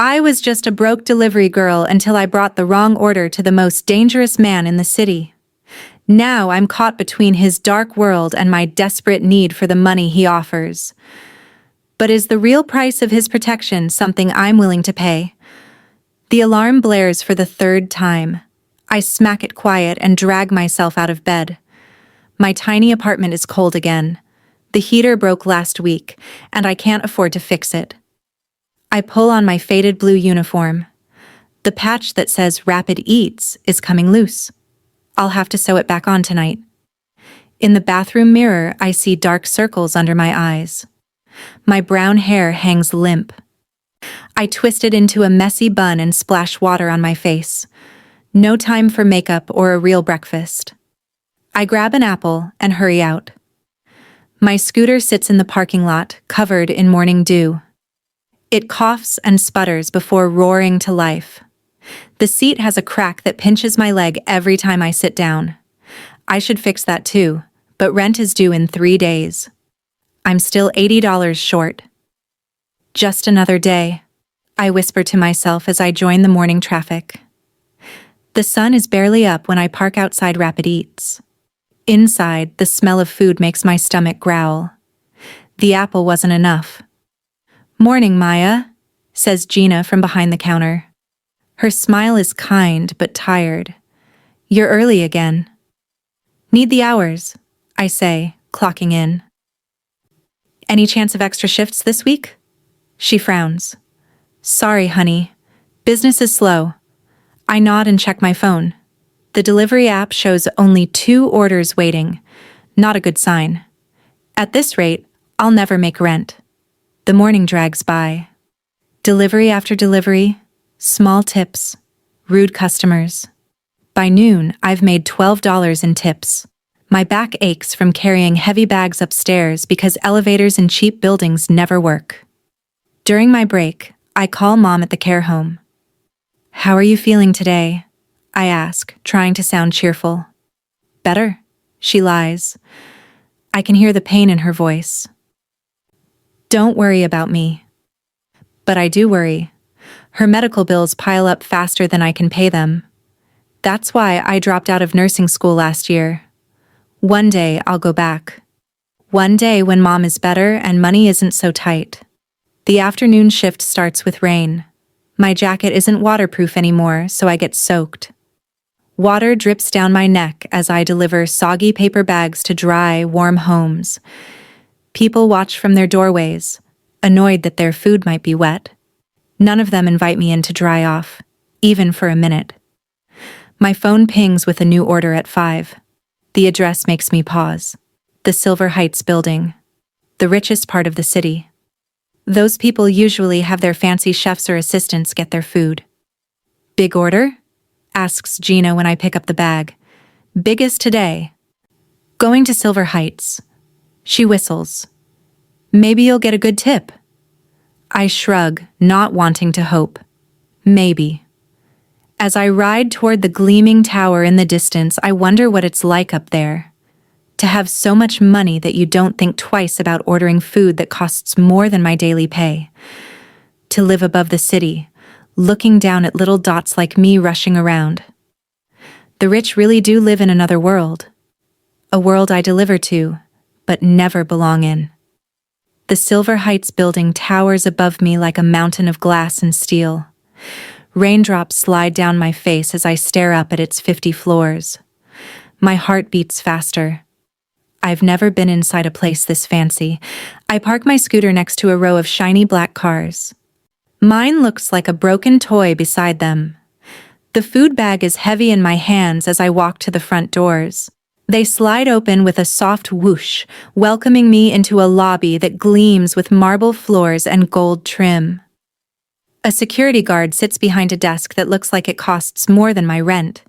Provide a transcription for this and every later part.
I was just a broke delivery girl until I brought the wrong order to the most dangerous man in the city. Now I'm caught between his dark world and my desperate need for the money he offers. But is the real price of his protection something I'm willing to pay? The alarm blares for the third time. I smack it quiet and drag myself out of bed. My tiny apartment is cold again. The heater broke last week, and I can't afford to fix it. I pull on my faded blue uniform. The patch that says Rapid Eats is coming loose. I'll have to sew it back on tonight. In the bathroom mirror, I see dark circles under my eyes. My brown hair hangs limp. I twist it into a messy bun and splash water on my face. No time for makeup or a real breakfast. I grab an apple and hurry out. My scooter sits in the parking lot, covered in morning dew. It coughs and sputters before roaring to life. The seat has a crack that pinches my leg every time I sit down. I should fix that too, but rent is due in 3 days. I'm still $80 short. Just another day, I whisper to myself as I join the morning traffic. The sun is barely up when I park outside Rapid Eats. Inside, the smell of food makes my stomach growl. The apple wasn't enough. "Morning, Maya," says Gina from behind the counter. Her smile is kind but tired. "You're early again." "Need the hours," I say, clocking in. "Any chance of extra shifts this week?" She frowns. "Sorry, honey. Business is slow." I nod and check my phone. The delivery app shows only 2 orders waiting. Not a good sign. At this rate, I'll never make rent. The morning drags by. Delivery after delivery, small tips, rude customers. By noon, I've made $12 in tips. My back aches from carrying heavy bags upstairs because elevators in cheap buildings never work. During my break, I call Mom at the care home. "How are you feeling today?" I ask, trying to sound cheerful. "Better," she lies. I can hear the pain in her voice. "Don't worry about me." But I do worry. Her medical bills pile up faster than I can pay them. That's why I dropped out of nursing school last year. One day I'll go back. One day when Mom is better and money isn't so tight. The afternoon shift starts with rain. My jacket isn't waterproof anymore, so I get soaked. Water drips down my neck as I deliver soggy paper bags to dry, warm homes. People watch from their doorways, annoyed that their food might be wet. None of them invite me in to dry off, even for a minute. My phone pings with a new order at 5. The address makes me pause. The Silver Heights building. The richest part of the city. Those people usually have their fancy chefs or assistants get their food. "Big order?" asks Gina when I pick up the bag. "Biggest today." "Going to Silver Heights." She whistles. "Maybe you'll get a good tip." I shrug, not wanting to hope. Maybe. As I ride toward the gleaming tower in the distance, I wonder what it's like up there. To have so much money that you don't think twice about ordering food that costs more than my daily pay. To live above the city, looking down at little dots like me rushing around. The rich really do live in another world. A world I deliver to, but never belong in. The Silver Heights building towers above me like a mountain of glass and steel. Raindrops slide down my face as I stare up at its 50 floors. My heart beats faster. I've never been inside a place this fancy. I park my scooter next to a row of shiny black cars. Mine looks like a broken toy beside them. The food bag is heavy in my hands as I walk to the front doors. They slide open with a soft whoosh, welcoming me into a lobby that gleams with marble floors and gold trim. A security guard sits behind a desk that looks like it costs more than my rent.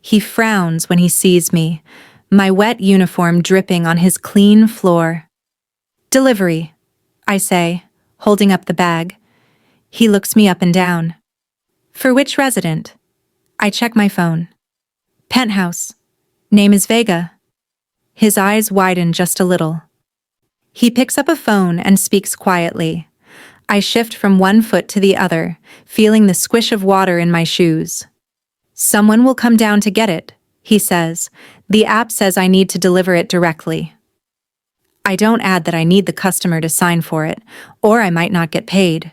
He frowns when he sees me, my wet uniform dripping on his clean floor. "Delivery," I say, holding up the bag. He looks me up and down. "For which resident?" I check my phone. "Penthouse. Name is Vega." His eyes widen just a little. He picks up a phone and speaks quietly. I shift from one foot to the other, feeling the squish of water in my shoes. Someone will come down to get it, he says. The app says I need to deliver it directly. I don't add that I need the customer to sign for it, or I might not get paid.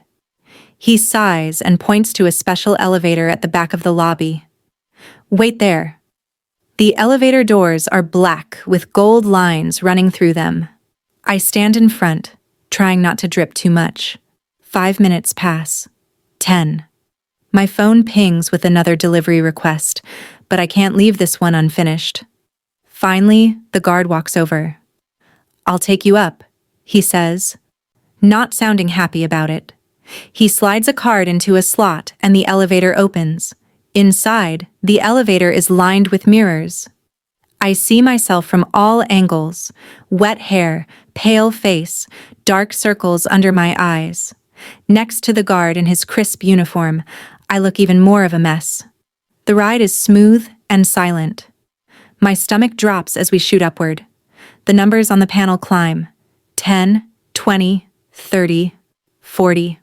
He sighs and points to a special elevator at the back of the lobby. Wait there. The elevator doors are black with gold lines running through them. I stand in front, trying not to drip too much. 5 minutes pass. 10. My phone pings with another delivery request, but I can't leave this one unfinished. Finally, the guard walks over. I'll take you up, he says, not sounding happy about it. He slides a card into a slot and the elevator opens. Inside, the elevator is lined with mirrors. I see myself from all angles: wet hair, pale face, dark circles under my eyes. Next to the guard in his crisp uniform, I look even more of a mess. The ride is smooth and silent. My stomach drops as we shoot upward. The numbers on the panel climb. 10, 20, 30, 40.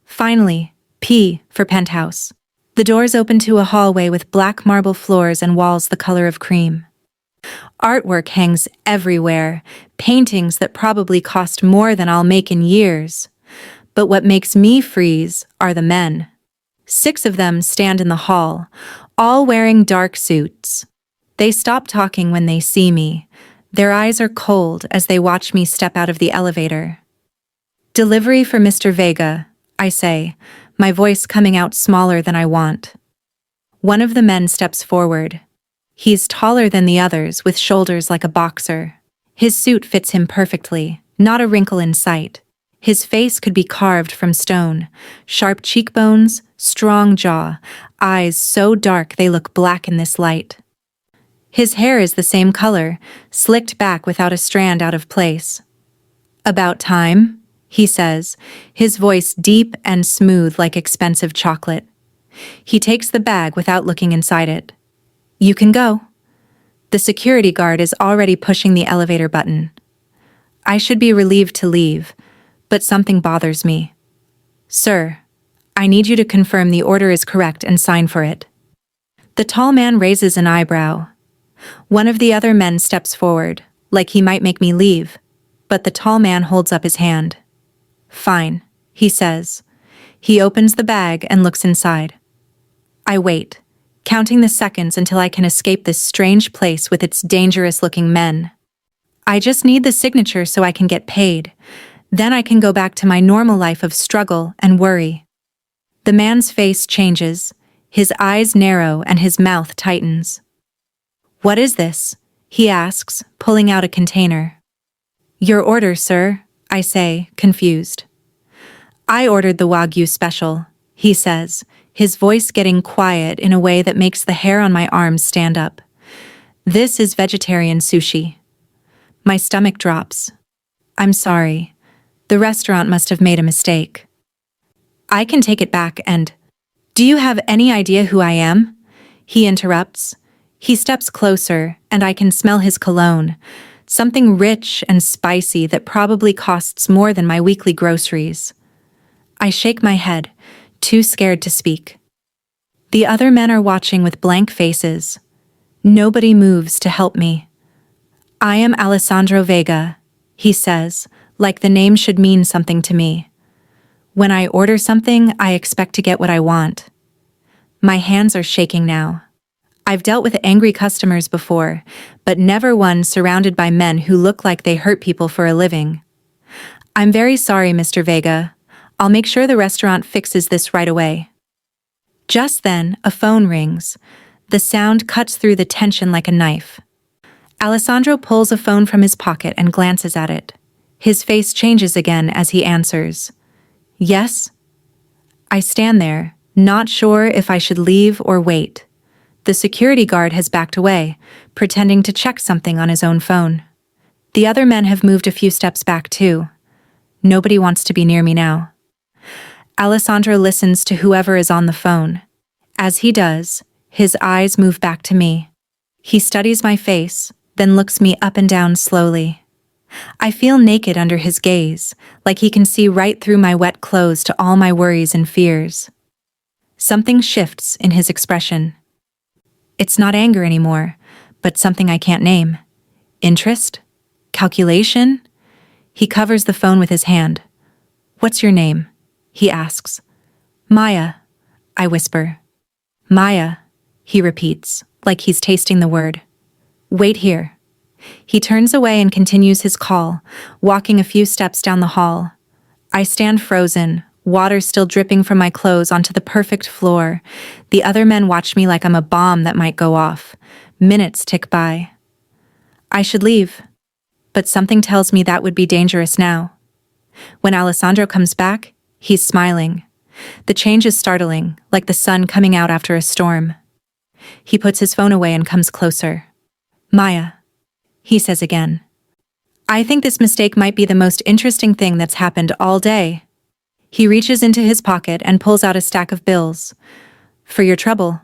Finally, P for penthouse. The doors open to a hallway with black marble floors and walls the color of cream. Artwork hangs everywhere, paintings that probably cost more than I'll make in years. But what makes me freeze are the men. 6 of them stand in the hall, all wearing dark suits. They stop talking when they see me. Their eyes are cold as they watch me step out of the elevator. Delivery for Mr. Vega, I say, my voice coming out smaller than I want. One of the men steps forward. He's taller than the others, with shoulders like a boxer. His suit fits him perfectly, not a wrinkle in sight. His face could be carved from stone. Sharp cheekbones, strong jaw, eyes so dark they look black in this light. His hair is the same color, slicked back without a strand out of place. About time, he says, his voice deep and smooth like expensive chocolate. He takes the bag without looking inside it. You can go. The security guard is already pushing the elevator button. I should be relieved to leave, but something bothers me. Sir, I need you to confirm the order is correct and sign for it. The tall man raises an eyebrow. One of the other men steps forward, like he might make me leave, but the tall man holds up his hand. Fine, he says. He opens the bag and looks inside. I wait, counting the seconds until I can escape this strange place with its dangerous-looking men. I just need the signature so I can get paid. Then I can go back to my normal life of struggle and worry. The man's face changes, his eyes narrow and his mouth tightens. What is this? He asks, pulling out a container. Your order, sir, I say, confused. I ordered the Wagyu special, he says, his voice getting quiet in a way that makes the hair on my arms stand up. This is vegetarian sushi. My stomach drops. I'm sorry. The restaurant must have made a mistake. I can take it back and... Do you have any idea who I am? He interrupts. He steps closer, and I can smell his cologne, something rich and spicy that probably costs more than my weekly groceries. I shake my head, too scared to speak. The other men are watching with blank faces. Nobody moves to help me. I am Alessandro Vega, he says, like the name should mean something to me. When I order something, I expect to get what I want. My hands are shaking now. I've dealt with angry customers before, but never one surrounded by men who look like they hurt people for a living. I'm very sorry, Mr. Vega. I'll make sure the restaurant fixes this right away. Just then, a phone rings. The sound cuts through the tension like a knife. Alessandro pulls a phone from his pocket and glances at it. His face changes again as he answers. Yes? I stand there, not sure if I should leave or wait. The security guard has backed away, pretending to check something on his own phone. The other men have moved a few steps back too. Nobody wants to be near me now. Alessandro listens to whoever is on the phone. As he does, his eyes move back to me. He studies my face, then looks me up and down slowly. I feel naked under his gaze, like he can see right through my wet clothes to all my worries and fears. Something shifts in his expression. It's not anger anymore, but something I can't name. Interest? Calculation? He covers the phone with his hand. "What's your name?" he asks. "Maya," I whisper. "Maya," he repeats, like he's tasting the word. "Wait here." He turns away and continues his call, walking a few steps down the hall. I stand frozen, water still dripping from my clothes onto the perfect floor. The other men watch me like I'm a bomb that might go off. Minutes tick by. I should leave, but something tells me that would be dangerous now. When Alessandro comes back, he's smiling. The change is startling, like the sun coming out after a storm. He puts his phone away and comes closer. "Maya," he says again. "I think this mistake might be the most interesting thing that's happened all day." He reaches into his pocket and pulls out a stack of bills. "For your trouble."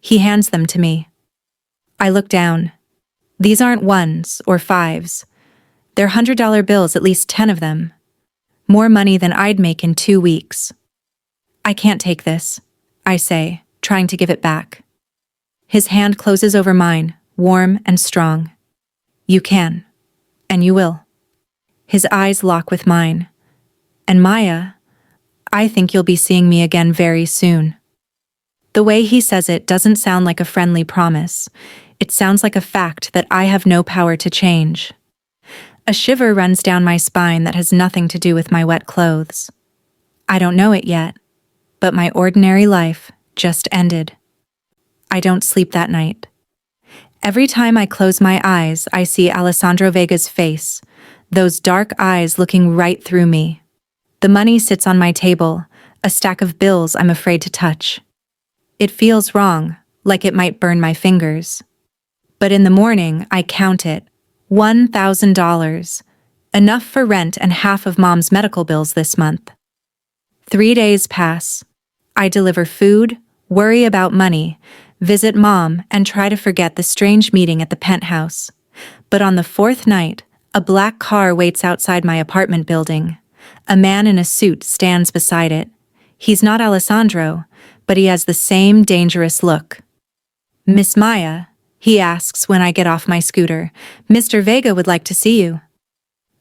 He hands them to me. I look down. These aren't ones or fives. They're $100 bills, at least 10 of them. More money than I'd make in 2 weeks. "I can't take this," I say, trying to give it back. His hand closes over mine, warm and strong. "You can, and you will." His eyes lock with mine. "And Maya, I think you'll be seeing me again very soon." The way he says it doesn't sound like a friendly promise. It sounds like a fact that I have no power to change. A shiver runs down my spine that has nothing to do with my wet clothes. I don't know it yet, but my ordinary life just ended. I don't sleep that night. Every time I close my eyes, I see Alessandro Vega's face, those dark eyes looking right through me. The money sits on my table, a stack of bills I'm afraid to touch. It feels wrong, like it might burn my fingers. But in the morning, I count it. $1,000. Enough for rent and half of Mom's medical bills this month. 3 days pass. I deliver food, worry about money, visit Mom, and try to forget the strange meeting at the penthouse. But on the 4th night, a black car waits outside my apartment building. A man in a suit stands beside it. He's not Alessandro, but he has the same dangerous look. "Miss Maya," he asks when I get off my scooter, "Mr. Vega would like to see you."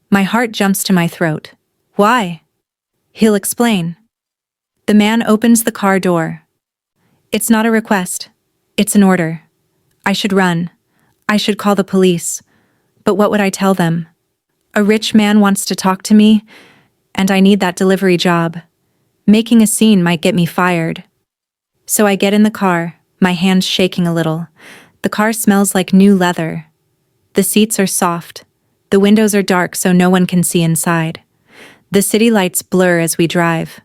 My heart jumps to my throat. "Why?" He'll explain. The man opens the car door. "It's not a request. It's an order. I should run. I should call the police. But what would I tell them? A rich man wants to talk to me, and I need that delivery job. Making a scene might get me fired." So I get in the car, my hands shaking a little. The car smells like new leather. The seats are soft. The windows are dark so no one can see inside. The city lights blur as we drive.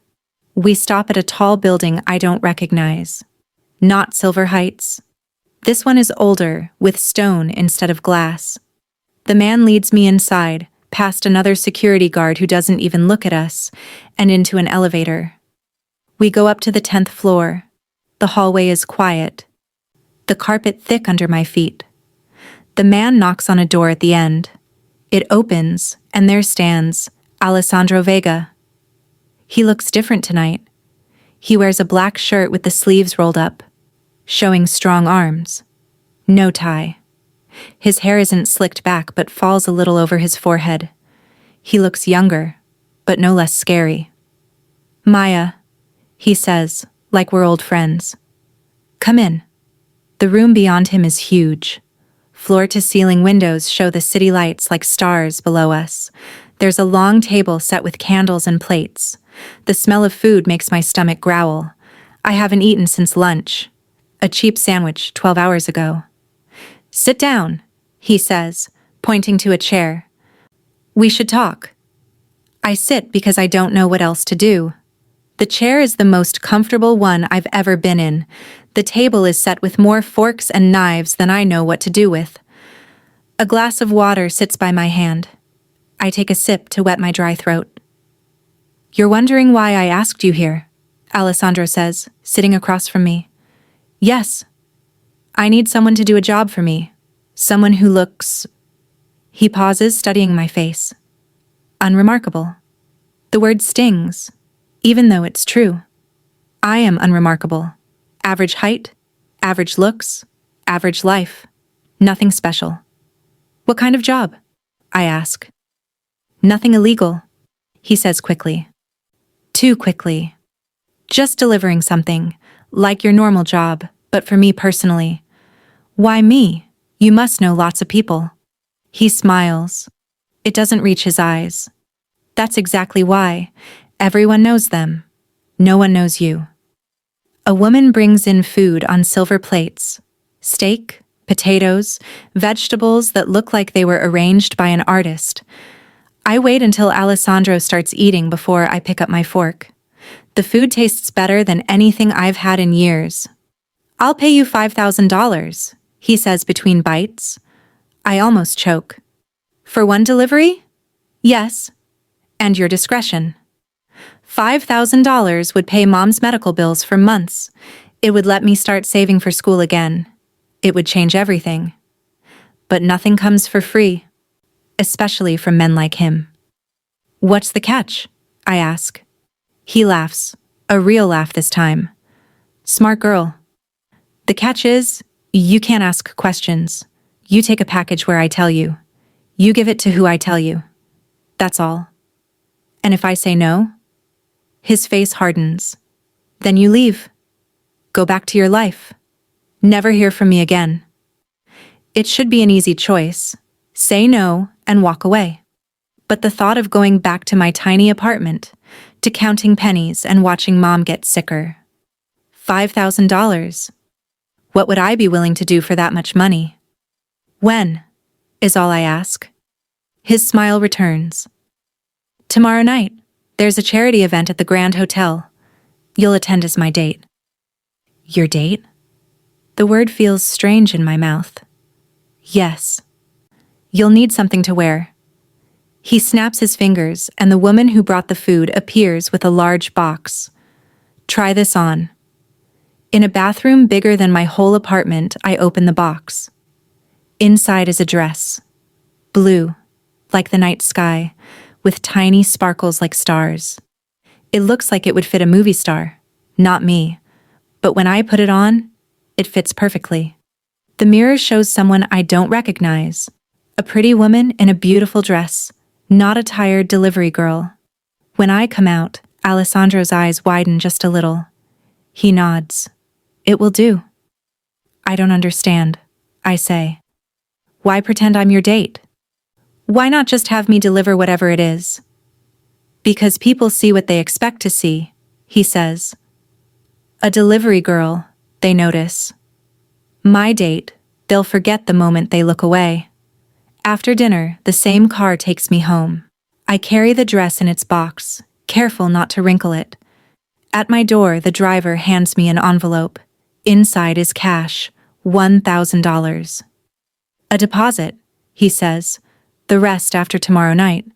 We stop at a tall building I don't recognize. Not Silver Heights. This one is older, with stone instead of glass. The man leads me inside, past another security guard who doesn't even look at us, and into an elevator. We go up to the 10th floor. The hallway is quiet. The carpet thick under my feet. The man knocks on a door at the end. It opens, and there stands Alessandro Vega. He looks different tonight. He wears a black shirt with the sleeves rolled up, showing strong arms. No tie. His hair isn't slicked back but falls a little over his forehead. He looks younger, but no less scary. "Maya," he says, like we're old friends. "Come in." The room beyond him is huge. Floor-to-ceiling windows show the city lights like stars below us. There's a long table set with candles and plates. The smell of food makes my stomach growl. I haven't eaten since lunch. A cheap sandwich 12 hours ago. "Sit down," he says, pointing to a chair. "We should talk." I sit because I don't know what else to do. The chair is the most comfortable one I've ever been in. The table is set with more forks and knives than I know what to do with. A glass of water sits by my hand. I take a sip to wet my dry throat. "You're wondering why I asked you here," Alessandro says, sitting across from me. "Yes. I need someone to do a job for me. Someone who looks..." He pauses, studying my face. Unremarkable. The word stings, even though it's true. I am unremarkable. Average height, average looks, average life. Nothing special. What kind of job? I ask. Nothing illegal, he says quickly. Too quickly. Just delivering something, like your normal job, but for me personally. Why me? You must know lots of people. He smiles. It doesn't reach his eyes. That's exactly why. Everyone knows them. No one knows you. A woman brings in food on silver plates. Steak, potatoes, vegetables that look like they were arranged by an artist. I wait until Alessandro starts eating before I pick up my fork. The food tastes better than anything I've had in years. I'll pay you $5,000, he says between bites. I almost choke. For one delivery? Yes. And your discretion. $5,000 would pay Mom's medical bills for months. It would let me start saving for school again. It would change everything. But nothing comes for free, especially from men like him. What's the catch? I ask. He laughs, a real laugh this time. Smart girl. The catch is, you can't ask questions. You take a package where I tell you. You give it to who I tell you. That's all. And if I say no? His face hardens. Then you leave. Go back to your life. Never hear from me again. It should be an easy choice. Say no and walk away. But the thought of going back to my tiny apartment, to counting pennies and watching Mom get sicker. $5,000. What would I be willing to do for that much money? When? Is all I ask. His smile returns. Tomorrow night, there's a charity event at the Grand Hotel. You'll attend as my date. Your date? The word feels strange in my mouth. Yes. You'll need something to wear. He snaps his fingers, and the woman who brought the food appears with a large box. Try this on. In a bathroom bigger than my whole apartment, I open the box. Inside is a dress. Blue, like the night sky, with tiny sparkles like stars. It looks like it would fit a movie star, not me. But when I put it on, it fits perfectly. The mirror shows someone I don't recognize. A pretty woman in a beautiful dress, not a tired delivery girl. When I come out, Alessandro's eyes widen just a little. He nods. It will do. I don't understand, I say. Why pretend I'm your date? Why not just have me deliver whatever it is? Because people see what they expect to see, he says. A delivery girl, they notice. My date, they'll forget the moment they look away. After dinner, the same car takes me home. I carry the dress in its box, careful not to wrinkle it. At my door, the driver hands me an envelope. Inside is cash, $1,000. A deposit, he says, the rest after tomorrow night.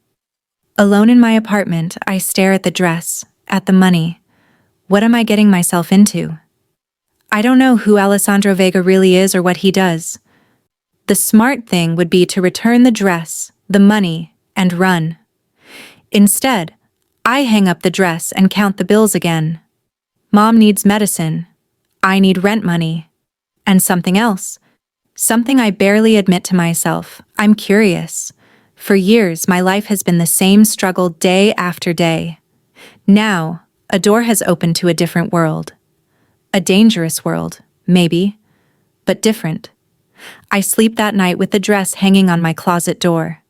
Alone in my apartment, I stare at the dress, at the money. What am I getting myself into? I don't know who Alessandro Vega really is or what he does. The smart thing would be to return the dress, the money, and run. Instead, I hang up the dress and count the bills again. Mom needs medicine. I need rent money. And something else. Something I barely admit to myself. I'm curious. For years, my life has been the same struggle day after day. Now, a door has opened to a different world. A dangerous world, maybe, but different. I sleep that night with the dress hanging on my closet door.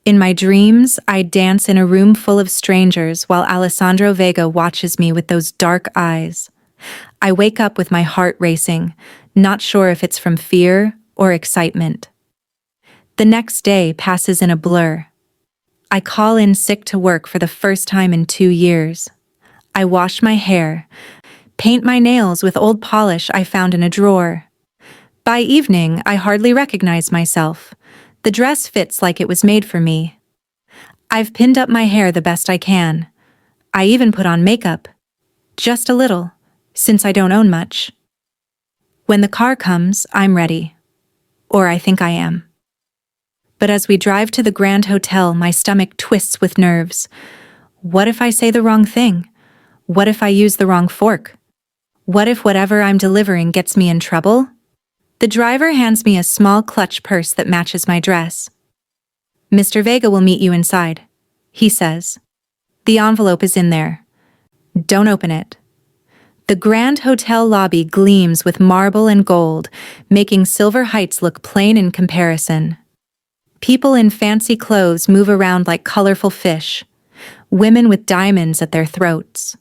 In my dreams, I dance in a room full of strangers while Alessandro Vega watches me with those dark eyes. I wake up with my heart racing, not sure if it's from fear or excitement. The next day passes in a blur. I call in sick to work for the first time in 2 years. I wash my hair, paint my nails with old polish I found in a drawer. By evening, I hardly recognize myself. The dress fits like it was made for me. I've pinned up my hair the best I can. I even put on makeup. Just a little, since I don't own much. When the car comes, I'm ready. Or I think I am. But as we drive to the Grand Hotel, my stomach twists with nerves. What if I say the wrong thing? What if I use the wrong fork? What if whatever I'm delivering gets me in trouble? The driver hands me a small clutch purse that matches my dress. "Mr. Vega will meet you inside," he says. "The envelope is in there. Don't open it." The Grand Hotel lobby gleams with marble and gold, making Silver Heights look plain in comparison. People in fancy clothes move around like colorful fish, women with diamonds at their throats,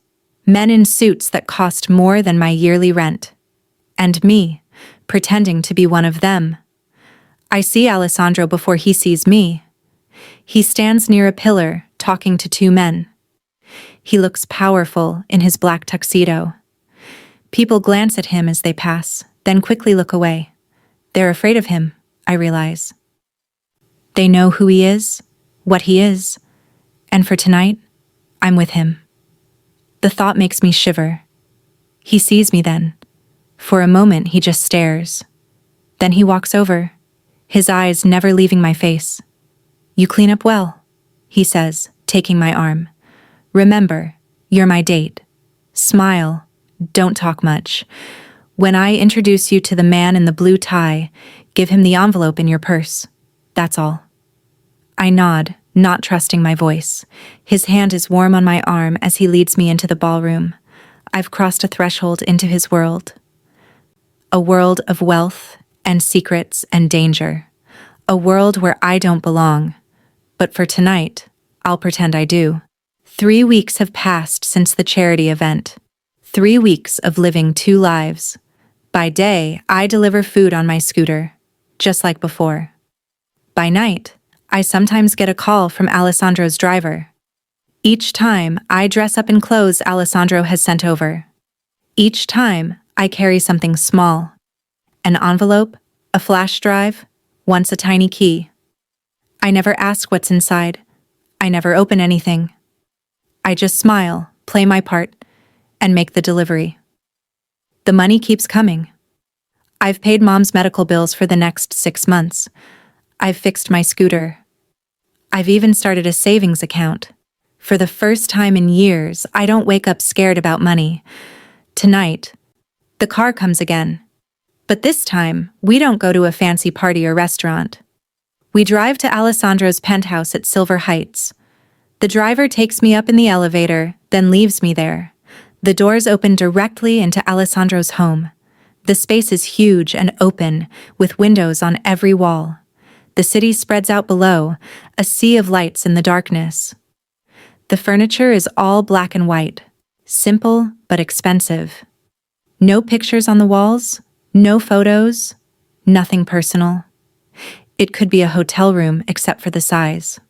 men in suits that cost more than my yearly rent, and me, pretending to be one of them. I see Alessandro before he sees me. He stands near a pillar, talking to two men. He looks powerful in his black tuxedo. People glance at him as they pass, then quickly look away. They're afraid of him, I realize. They know who he is, what he is, and for tonight, I'm with him. The thought makes me shiver. He sees me then. For a moment, he just stares. Then he walks over, his eyes never leaving my face. "You clean up well," he says, taking my arm. "Remember, you're my date. Smile, don't talk much. When I introduce you to the man in the blue tie, give him the envelope in your purse. That's all." I nod, not trusting my voice. His hand is warm on my arm as he leads me into the ballroom. I've crossed a threshold into his world. A world of wealth and secrets and danger. A world where I don't belong. But for tonight, I'll pretend I do. 3 weeks have passed since the charity event. 3 weeks of living two lives. By day, I deliver food on my scooter, just like before. By night, I sometimes get a call from Alessandro's driver. Each time, I dress up in clothes Alessandro has sent over. Each time, I carry something small. An envelope, a flash drive, once a tiny key. I never ask what's inside. I never open anything. I just smile, play my part, and make the delivery. The money keeps coming. I've paid Mom's medical bills for the next 6 months. I've fixed my scooter. I've even started a savings account. For the first time in years, I don't wake up scared about money. Tonight, the car comes again. But this time, we don't go to a fancy party or restaurant. We drive to Alessandro's penthouse at Silver Heights. The driver takes me up in the elevator, then leaves me there. The doors open directly into Alessandro's home. The space is huge and open, with windows on every wall. The city spreads out below, a sea of lights in the darkness. The furniture is all black and white, simple but expensive. No pictures on the walls, no photos, nothing personal. It could be a hotel room except for the size.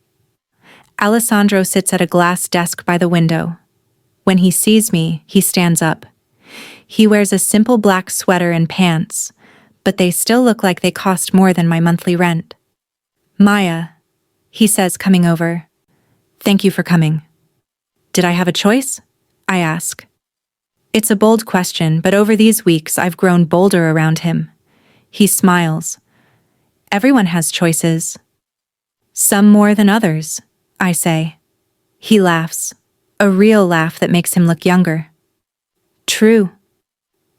Alessandro sits at a glass desk by the window. When he sees me, he stands up. He wears a simple black sweater and pants, but they still look like they cost more than my monthly rent. "Maya," he says, coming over. "Thank you for coming." Did I have a choice? I ask. It's a bold question, but over these weeks I've grown bolder around him. He smiles. Everyone has choices. Some more than others, I say. He laughs, a real laugh that makes him look younger. True.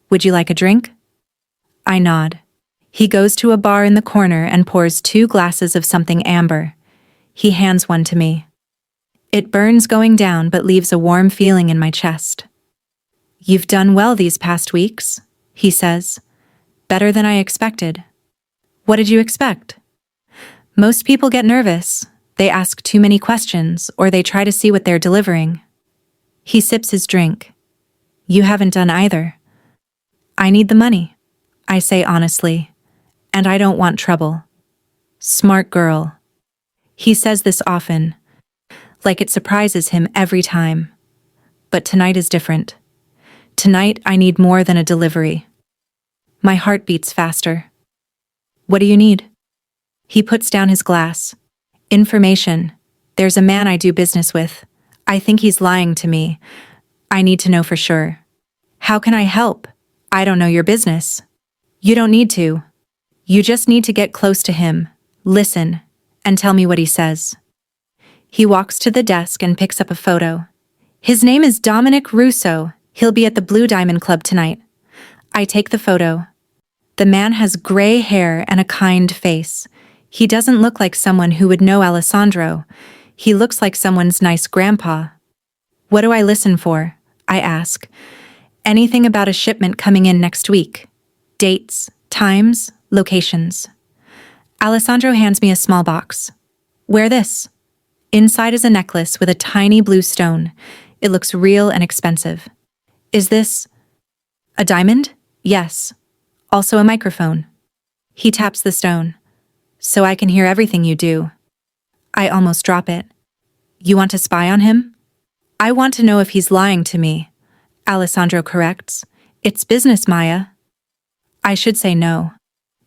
Would you like a drink? I nod. He goes to a bar in the corner and pours 2 glasses of something amber. He hands one to me. It burns going down but leaves a warm feeling in my chest. You've done well these past weeks, he says. Better than I expected. What did you expect? Most people get nervous. They ask too many questions or they try to see what they're delivering. He sips his drink. You haven't done either. I need the money, I say honestly. And I don't want trouble. Smart girl. He says this often, like it surprises him every time. But tonight is different. Tonight I need more than a delivery. My heart beats faster. What do you need? He puts down his glass. Information. There's a man I do business with. I think he's lying to me. I need to know for sure. How can I help? I don't know your business. You don't need to. You just need to get close to him, listen, and tell me what he says. He walks to the desk and picks up a photo. His name is Dominic Russo. He'll be at the Blue Diamond Club tonight. I take the photo. The man has gray hair and a kind face. He doesn't look like someone who would know Alessandro. He looks like someone's nice grandpa. What do I listen for? I ask. Anything about a shipment coming in next week. Dates, times, locations. Alessandro hands me a small box. Wear this. Inside is a necklace with a tiny blue stone. It looks real and expensive. Is this a diamond? Yes. Also a microphone. He taps the stone. So I can hear everything you do. I almost drop it. You want to spy on him? I want to know if he's lying to me. Alessandro corrects. It's business, Maya. I should say no.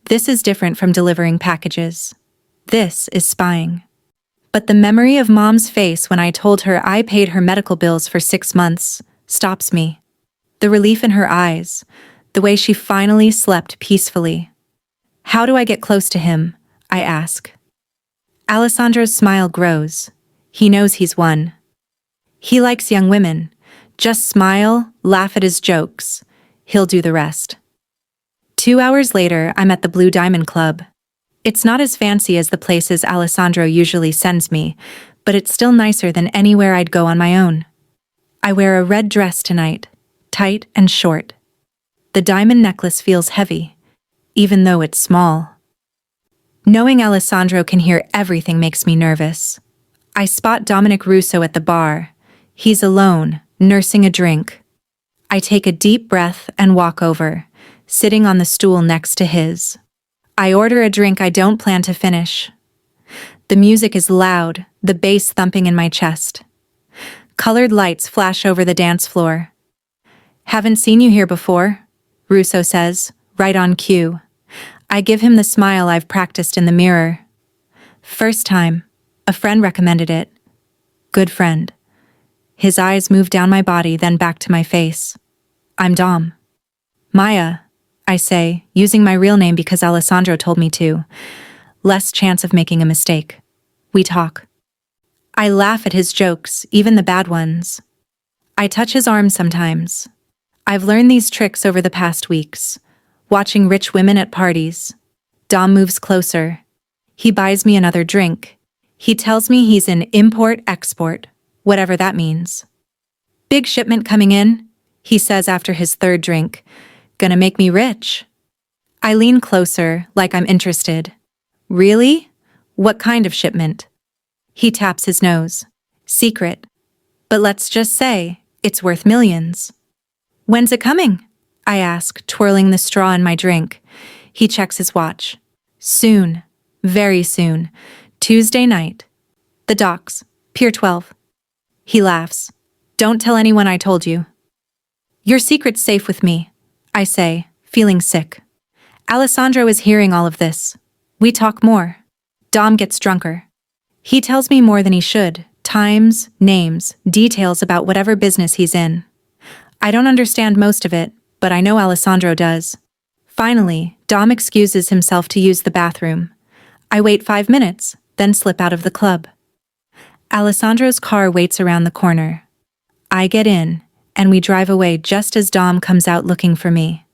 This is different from delivering packages. This is spying. But the memory of Mom's face when I told her I paid her medical bills for 6 months stops me. The relief in her eyes, the way she finally slept peacefully. How do I get close to him? I ask. Alessandro's smile grows. He knows he's won. He likes young women. Just smile, laugh at his jokes. He'll do the rest. 2 hours later, I'm at the Blue Diamond Club. It's not as fancy as the places Alessandro usually sends me, but it's still nicer than anywhere I'd go on my own. I wear a red dress tonight, tight and short. The diamond necklace feels heavy, even though it's small. Knowing Alessandro can hear everything makes me nervous. I spot Dominic Russo at the bar. He's alone, nursing a drink. I take a deep breath and walk over, sitting on the stool next to his. I order a drink I don't plan to finish. The music is loud, the bass thumping in my chest. Colored lights flash over the dance floor. Haven't seen you here before, Russo says, right on cue. I give him the smile I've practiced in the mirror. First time. A friend recommended it. Good friend. His eyes move down my body, then back to my face. I'm Dom. Maya, I say, using my real name because Alessandro told me to. Less chance of making a mistake. We talk. I laugh at his jokes, even the bad ones. I touch his arm sometimes. I've learned these tricks over the past weeks. Watching rich women at parties. Dom moves closer. He buys me another drink. He tells me he's in import-export, whatever that means. Big shipment coming in, he says after his third drink. Gonna make me rich. I lean closer, like I'm interested. Really? What kind of shipment? He taps his nose. Secret. But let's just say, it's worth millions. When's it coming? I ask, twirling the straw in my drink. He checks his watch. Soon. Very soon. Tuesday night. The docks. Pier 12. He laughs. Don't tell anyone I told you. Your secret's safe with me, I say, feeling sick. Alessandro is hearing all of this. We talk more. Dom gets drunker. He tells me more than he should. Times, names, details about whatever business he's in. I don't understand most of it, but I know Alessandro does. Finally, Dom excuses himself to use the bathroom. I wait 5 minutes, then slip out of the club. Alessandro's car waits around the corner. I get in, and we drive away just as Dom comes out looking for me.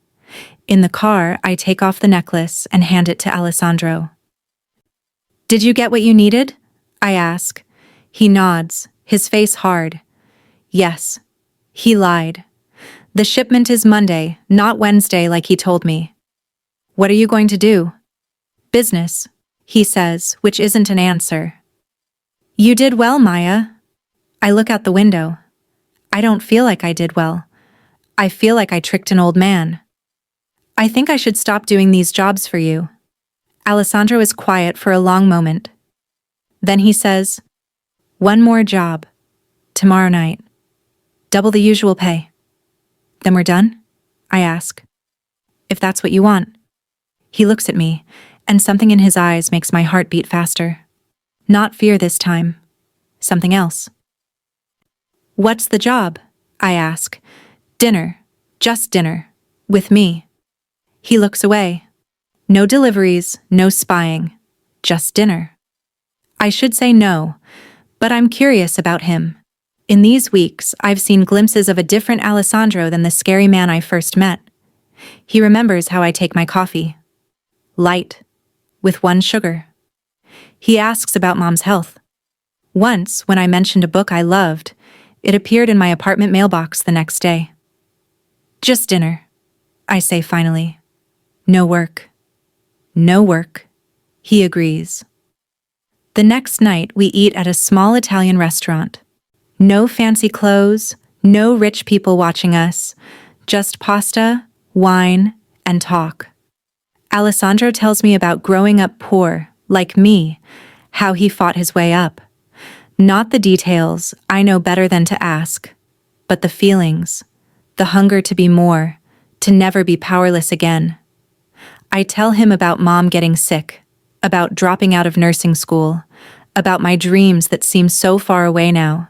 In the car, I take off the necklace and hand it to Alessandro. Did you get what you needed? I ask. He nods, his face hard. Yes. He lied. The shipment is Monday, not Wednesday like he told me. What are you going to do? Business, he says, which isn't an answer. You did well, Maya. I look out the window. I don't feel like I did well. I feel like I tricked an old man. I think I should stop doing these jobs for you. Alessandro is quiet for a long moment. Then he says, one more job. Tomorrow night. Double the usual pay. Then we're done? I ask. If that's what you want. He looks at me, and something in his eyes makes my heart beat faster. Not fear this time. Something else. What's the job? I ask. Dinner. Just dinner. With me. He looks away. No deliveries, no spying. Just dinner. I should say no, but I'm curious about him. In these weeks, I've seen glimpses of a different Alessandro than the scary man I first met. He remembers how I take my coffee. Light, with 1 sugar. He asks about Mom's health. Once, when I mentioned a book I loved, it appeared in my apartment mailbox the next day. Just dinner, I say finally. No work. No work. He agrees. The next night, we eat at a small Italian restaurant. No fancy clothes, no rich people watching us, just pasta, wine, and talk. Alessandro tells me about growing up poor, like me, how he fought his way up. Not the details, I know better than to ask, but the feelings, the hunger to be more, to never be powerless again. I tell him about Mom getting sick, about dropping out of nursing school, about my dreams that seem so far away now.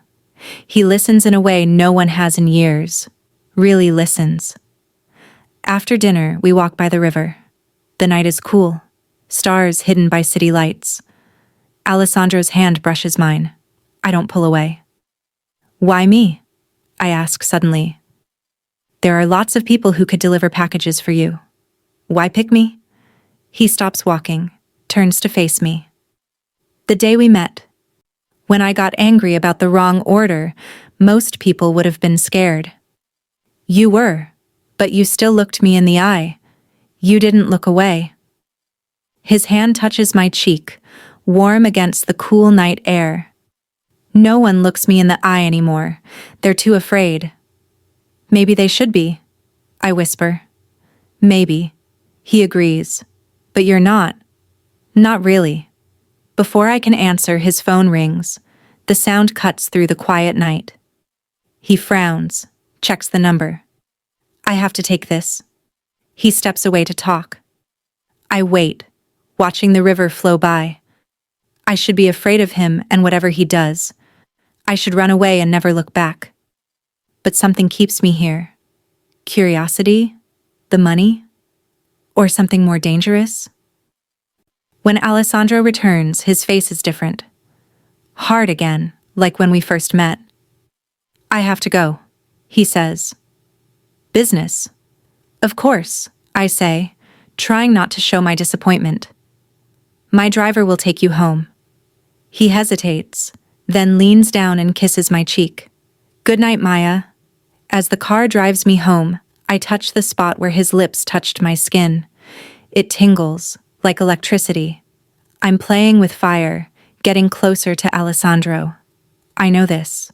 He listens in a way no one has in years. Really listens. After dinner, we walk by the river. The night is cool, stars hidden by city lights. Alessandro's hand brushes mine. I don't pull away. Why me? I ask suddenly. There are lots of people who could deliver packages for you. Why pick me? He stops walking, turns to face me. The day we met. When I got angry about the wrong order, most people would have been scared. You were, but you still looked me in the eye. You didn't look away. His hand touches my cheek, warm against the cool night air. No one looks me in the eye anymore. They're too afraid. Maybe they should be, I whisper. Maybe. He agrees. But you're not. Not really. Before I can answer, his phone rings. The sound cuts through the quiet night. He frowns, checks the number. I have to take this. He steps away to talk. I wait, watching the river flow by. I should be afraid of him and whatever he does. I should run away and never look back. But something keeps me here. Curiosity? The money? Or something more dangerous? When Alessandro returns, his face is different. Hard again, like when we first met. I have to go, he says. Business. Of course, I say, trying not to show my disappointment. My driver will take you home. He hesitates, then leans down and kisses my cheek. Good night, Maya. As the car drives me home, I touch the spot where his lips touched my skin. It tingles, like electricity. I'm playing with fire, getting closer to Alessandro. I know this,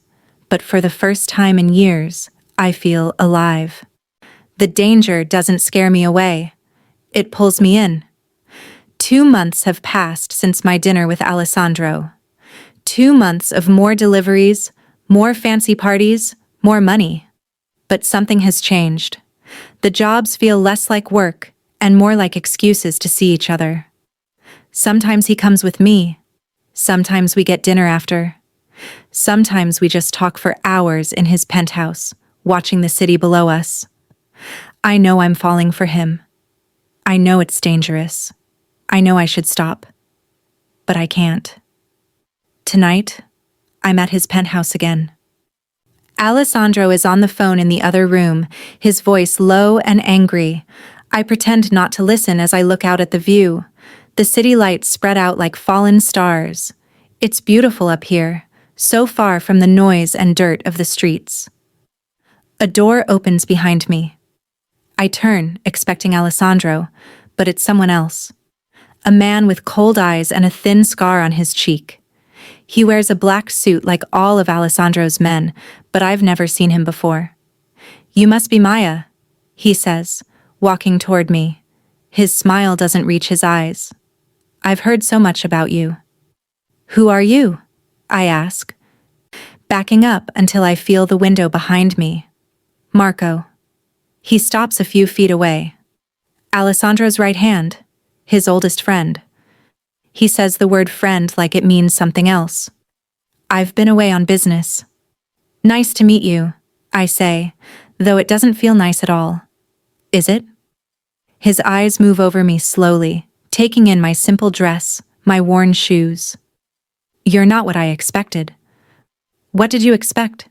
but for the first time in years, I feel alive. The danger doesn't scare me away. It pulls me in. 2 months have passed since my dinner with Alessandro. 2 months of more deliveries, more fancy parties, more money. But something has changed. The jobs feel less like work and more like excuses to see each other. Sometimes he comes with me. Sometimes we get dinner after. Sometimes we just talk for hours in his penthouse, watching the city below us. I know I'm falling for him. I know it's dangerous. I know I should stop. But I can't. Tonight, I'm at his penthouse again. Alessandro is on the phone in the other room, his voice low and angry. I pretend not to listen as I look out at the view. The city lights spread out like fallen stars. It's beautiful up here, so far from the noise and dirt of the streets. A door opens behind me. I turn, expecting Alessandro, but it's someone else. A man with cold eyes and a thin scar on his cheek. He wears a black suit like all of Alessandro's men, but I've never seen him before. You must be Maya, he says, walking toward me. His smile doesn't reach his eyes. I've heard so much about you. Who are you? I ask, backing up until I feel the window behind me. Marco. He stops a few feet away. Alessandro's right hand, his oldest friend. He says the word friend like it means something else. I've been away on business. Nice to meet you, I say, though it doesn't feel nice at all. Is it? His eyes move over me slowly, taking in my simple dress, my worn shoes. You're not what I expected. What did you expect?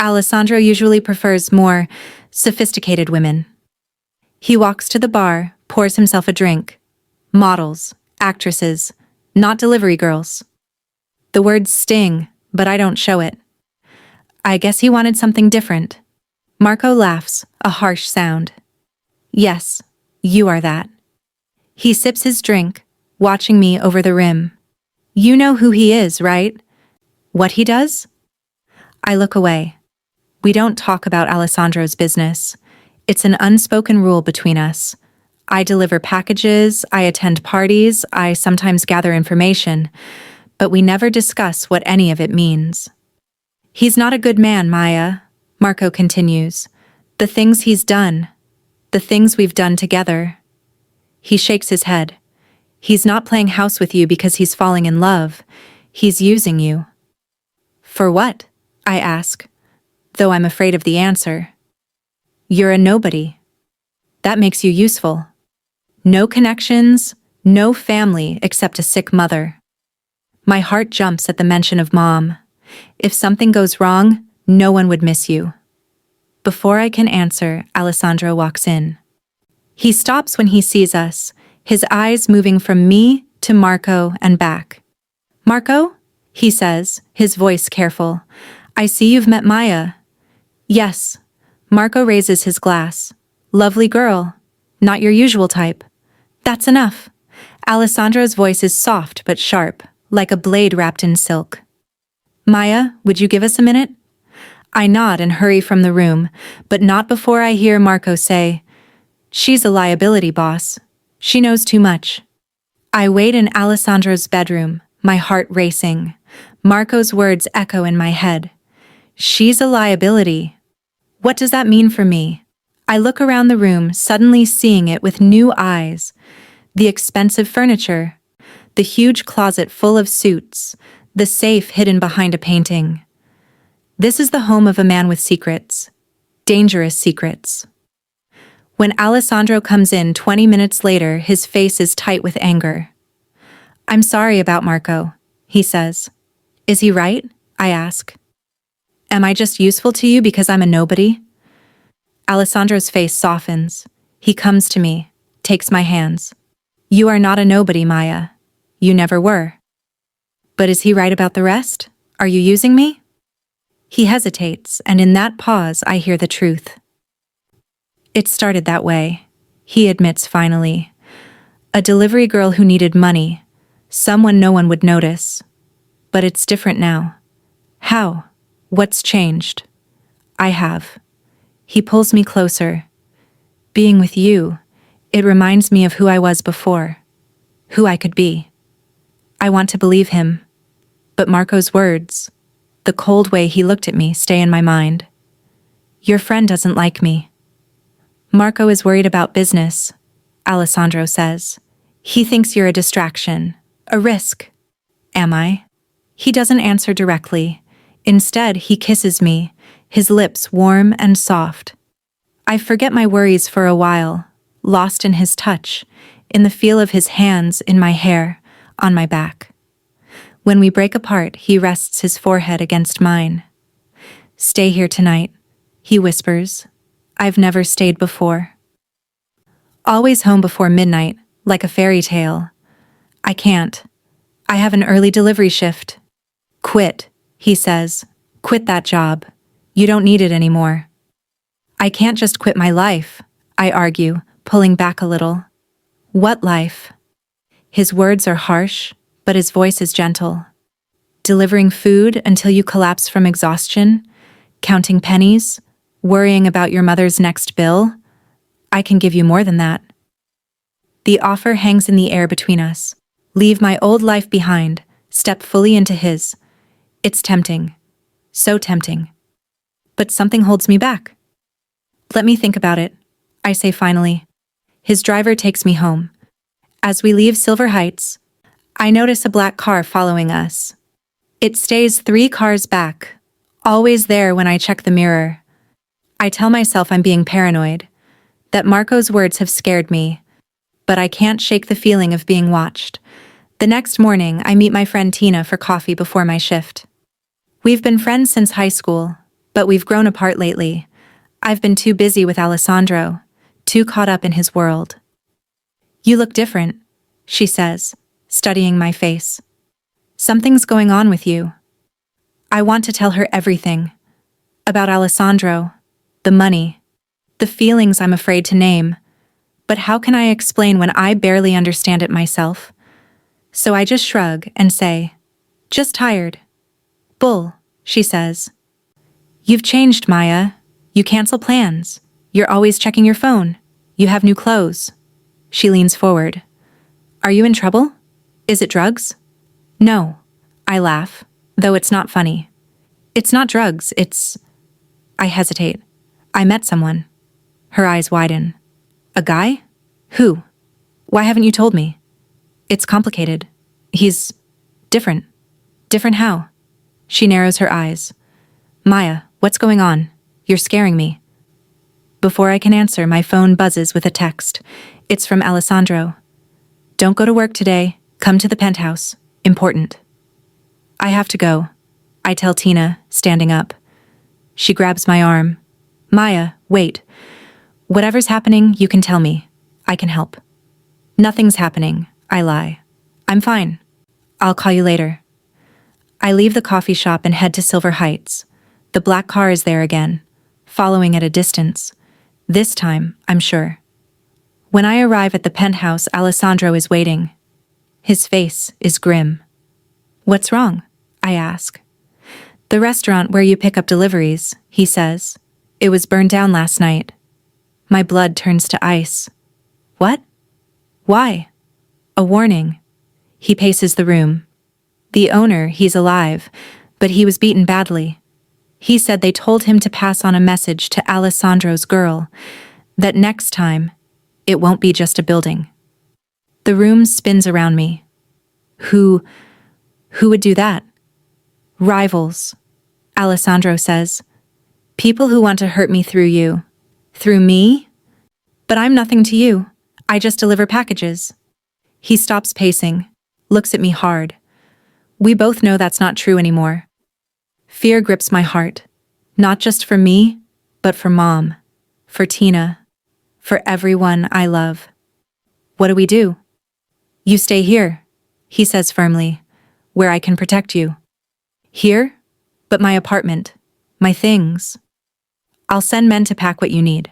Alessandro usually prefers more sophisticated women. He walks to the bar, pours himself a drink. Models, actresses, not delivery girls. The words sting, but I don't show it. I guess he wanted something different. Marco laughs, a harsh sound. Yes, you are that. He sips his drink, watching me over the rim. You know who he is, right? What he does? I look away. We don't talk about Alessandro's business. It's an unspoken rule between us. I deliver packages, I attend parties, I sometimes gather information, but we never discuss what any of it means. He's not a good man, Maya, Marco continues. The things he's done, the things we've done together. He shakes his head. He's not playing house with you because he's falling in love. He's using you. For what? I ask, though I'm afraid of the answer. You're a nobody. That makes you useful. No connections, no family except a sick mother. My heart jumps at the mention of Mom. If something goes wrong, no one would miss you. Before I can answer, Alessandro walks in. He stops when he sees us, his eyes moving from me to Marco and back. Marco? He says, his voice careful. I see you've met Maya. Yes. Marco raises his glass. Lovely girl. Not your usual type. That's enough. Alessandro's voice is soft but sharp, like a blade wrapped in silk. Maya, would you give us a minute? I nod and hurry from the room, but not before I hear Marco say, She's a liability, boss. She knows too much. I wait in Alessandro's bedroom, my heart racing. Marco's words echo in my head. She's a liability. What does that mean for me? I look around the room, suddenly seeing it with new eyes. The expensive furniture, the huge closet full of suits, the safe hidden behind a painting. This is the home of a man with secrets. Dangerous secrets. When Alessandro comes in 20 minutes later, his face is tight with anger. I'm sorry about Marco, he says. Is he right? I ask. Am I just useful to you because I'm a nobody? Alessandro's face softens. He comes to me, takes my hands. You are not a nobody, Maya. You never were. But is he right about the rest? Are you using me? He hesitates, and in that pause I hear the truth. It started that way, he admits finally. A delivery girl who needed money, someone no one would notice. But it's different now. How? What's changed? I have. He pulls me closer. Being with you, it reminds me of who I was before, who I could be. I want to believe him, but Marco's words, the cold way he looked at me, stay in my mind. Your friend doesn't like me. Marco is worried about business, Alessandro says. He thinks you're a distraction, a risk. Am I? He doesn't answer directly. Instead, he kisses me, his lips warm and soft. I forget my worries for a while, lost in his touch, in the feel of his hands in my hair, on my back. When we break apart, he rests his forehead against mine. Stay here tonight, he whispers. I've never stayed before. Always home before midnight, like a fairy tale. I can't. I have an early delivery shift. Quit, he says. Quit that job. You don't need it anymore. I can't just quit my life, I argue, pulling back a little. What life? His words are harsh, but his voice is gentle. Delivering food until you collapse from exhaustion? Counting pennies? Worrying about your mother's next bill? I can give you more than that. The offer hangs in the air between us. Leave my old life behind, step fully into his. It's tempting. So tempting. But something holds me back. Let me think about it, I say finally. His driver takes me home. As we leave Silver Heights, I notice a black car following us. It stays 3 cars back, always there when I check the mirror. I tell myself I'm being paranoid, that Marco's words have scared me, but I can't shake the feeling of being watched. The next morning, I meet my friend Tina for coffee before my shift. We've been friends since high school, but we've grown apart lately. I've been too busy with Alessandro, too caught up in his world. You look different, she says, studying my face. Something's going on with you. I want to tell her everything. About Alessandro, the money, the feelings I'm afraid to name. But how can I explain when I barely understand it myself? So I just shrug and say, just tired. Bull, she says. You've changed, Maya. You cancel plans. You're always checking your phone. You have new clothes. She leans forward. Are you in trouble? Is it drugs? No. I laugh, though it's not funny. It's not drugs, it's... I hesitate. I met someone. Her eyes widen. A guy? Who? Why haven't you told me? It's complicated. He's... different. Different how? She narrows her eyes. Maya, what's going on? You're scaring me. Before I can answer, my phone buzzes with a text. It's from Alessandro. Don't go to work today. Come to the penthouse. Important. I have to go, I tell Tina, standing up. She grabs my arm. Maya, wait. Whatever's happening, you can tell me. I can help. Nothing's happening, I lie. I'm fine. I'll call you later. I leave the coffee shop and head to Silver Heights. The black car is there again, following at a distance. This time, I'm sure. When I arrive at the penthouse, Alessandro is waiting. His face is grim. What's wrong? I ask. The restaurant where you pick up deliveries, he says. It was burned down last night. My blood turns to ice. What? Why? A warning. He paces the room. The owner, he's alive, but he was beaten badly. He said they told him to pass on a message to Alessandro's girl, that next time, it won't be just a building. The room spins around me. Who would do that? Rivals, Alessandro says. People who want to hurt me through you. Through me? But I'm nothing to you. I just deliver packages. He stops pacing, looks at me hard. We both know that's not true anymore. Fear grips my heart, not just for me, but for Mom, for Tina, for everyone I love. What do we do? You stay here, he says firmly, where I can protect you. Here? But my apartment, my things. I'll send men to pack what you need.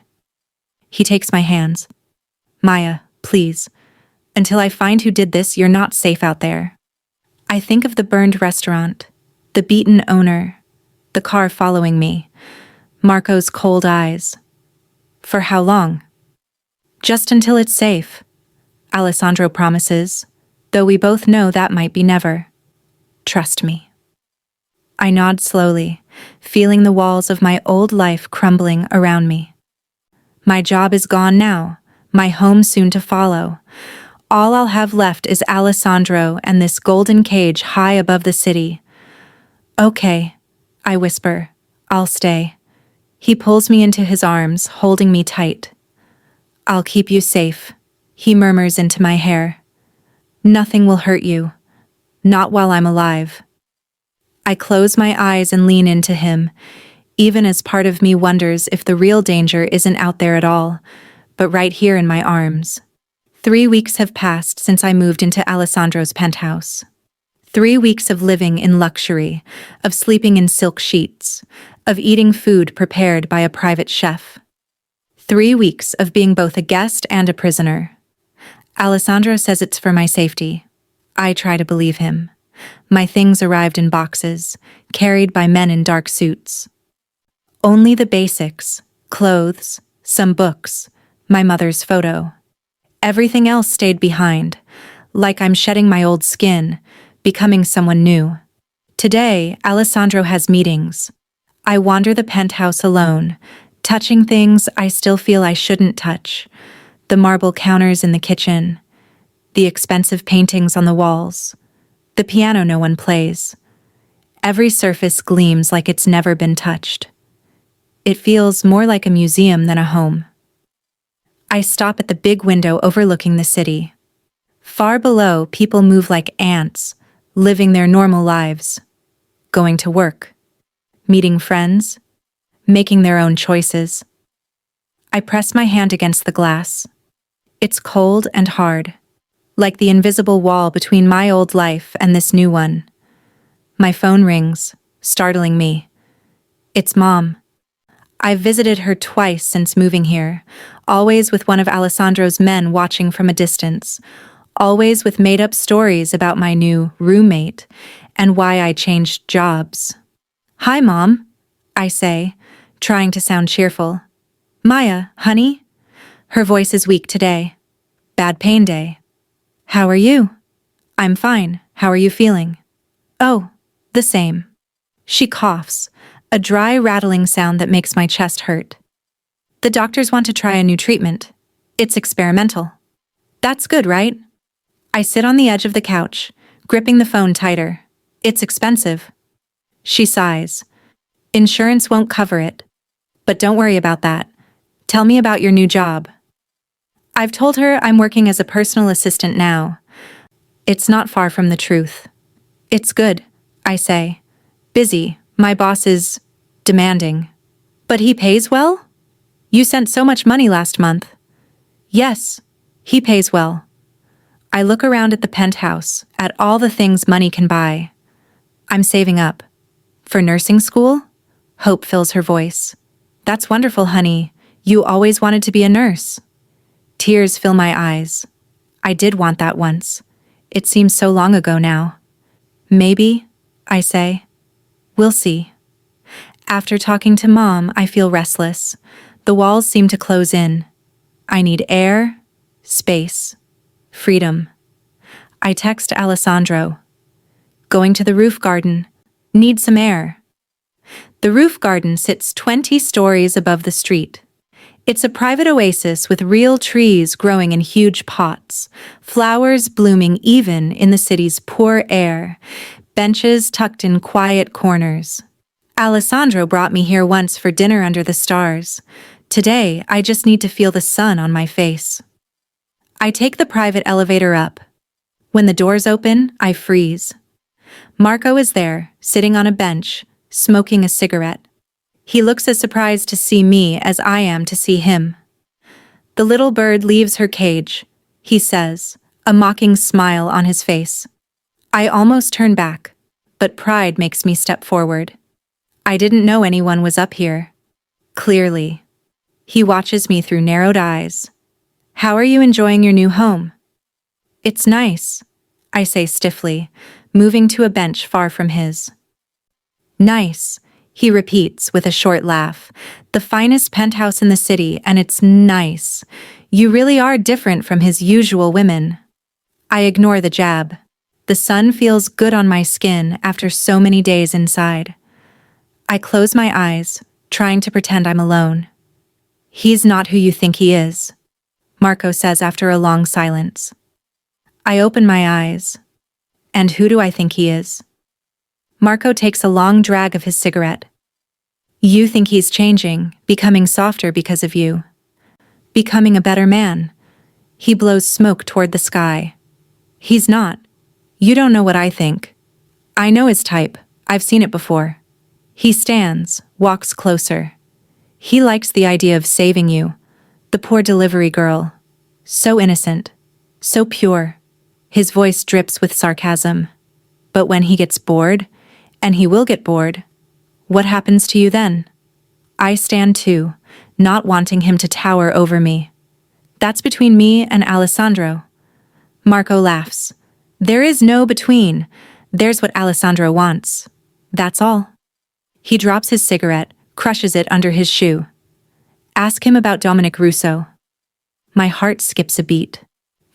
He takes my hands. Maya, please. Until I find who did this, you're not safe out there. I think of the burned restaurant, the beaten owner, the car following me, Marco's cold eyes. For how long? Just until it's safe, Alessandro promises, though we both know that might be never. Trust me. I nod slowly, feeling the walls of my old life crumbling around me. My job is gone now, my home soon to follow. All I'll have left is Alessandro and this golden cage high above the city. Okay, I whisper, I'll stay. He pulls me into his arms, holding me tight. I'll keep you safe, he murmurs into my hair. Nothing will hurt you, not while I'm alive. I close my eyes and lean into him, even as part of me wonders if the real danger isn't out there at all, but right here in my arms. 3 weeks have passed since I moved into Alessandro's penthouse. 3 weeks of living in luxury, of sleeping in silk sheets, of eating food prepared by a private chef. 3 weeks of being both a guest and a prisoner. Alessandro says it's for my safety. I try to believe him. My things arrived in boxes, carried by men in dark suits. Only the basics, clothes, some books, my mother's photo. Everything else stayed behind, like I'm shedding my old skin, becoming someone new. Today, Alessandro has meetings. I wander the penthouse alone, touching things I still feel I shouldn't touch. The marble counters in the kitchen, the expensive paintings on the walls, the piano no one plays. Every surface gleams like it's never been touched. It feels more like a museum than a home. I stop at the big window overlooking the city. Far below, people move like ants, living their normal lives, going to work, meeting friends, making their own choices. I press my hand against the glass. It's cold and hard, like the invisible wall between my old life and this new one. My phone rings, startling me. It's Mom. I've visited her twice since moving here, always with one of Alessandro's men watching from a distance, always with made-up stories about my new roommate and why I changed jobs. "Hi, Mom," I say, trying to sound cheerful. "Maya, honey?" Her voice is weak today. Bad pain day. "How are you?" "I'm fine. How are you feeling?" "Oh, the same." She coughs, a dry, rattling sound that makes my chest hurt. "The doctors want to try a new treatment. It's experimental." "That's good, right?" I sit on the edge of the couch, gripping the phone tighter. "It's expensive." She sighs. "Insurance won't cover it. But don't worry about that. Tell me about your new job." I've told her I'm working as a personal assistant now. It's not far from the truth. "It's good," I say. "Busy. My boss is demanding." "But he pays well?" "You sent so much money last month." "Yes, he pays well." I look around at the penthouse, at all the things money can buy. "I'm saving up." "For nursing school?" Hope fills her voice. "That's wonderful, honey. You always wanted to be a nurse." Tears fill my eyes. I did want that once. It seems so long ago now. "Maybe," I say. "We'll see." After talking to Mom, I feel restless. The walls seem to close in. I need air, space, freedom. I text Alessandro. "Going to the roof garden. Need some air." The roof garden sits 20 stories above the street. It's a private oasis with real trees growing in huge pots, flowers blooming even in the city's poor air, benches tucked in quiet corners. Alessandro brought me here once for dinner under the stars. Today, I just need to feel the sun on my face. I take the private elevator up. When the doors open, I freeze. Marco is there, sitting on a bench, smoking a cigarette. He looks as surprised to see me as I am to see him. "The little bird leaves her cage," he says, a mocking smile on his face. I almost turn back, but pride makes me step forward. I didn't know anyone was up here. Clearly. He watches me through narrowed eyes. "How are you enjoying your new home?" "It's nice," I say stiffly, moving to a bench far from his. "Nice," he repeats with a short laugh. "The finest penthouse in the city, and it's nice. You really are different from his usual women." I ignore the jab. The sun feels good on my skin after so many days inside. I close my eyes, trying to pretend I'm alone. "He's not who you think he is," Marco says after a long silence. I open my eyes. "And who do I think he is?" Marco takes a long drag of his cigarette. "You think he's changing, becoming softer because of you. Becoming a better man." He blows smoke toward the sky. "He's not. You don't know what I think. I know his type. I've seen it before." He stands, walks closer. "He likes the idea of saving you. The poor delivery girl. So innocent. So pure." His voice drips with sarcasm. "But when he gets bored, and he will get bored, what happens to you then?" I stand too, not wanting him to tower over me. "That's between me and Alessandro." Marco laughs. "There is no between. There's what Alessandro wants. That's all." He drops his cigarette, crushes it under his shoe. "Ask him about Dominic Russo." My heart skips a beat.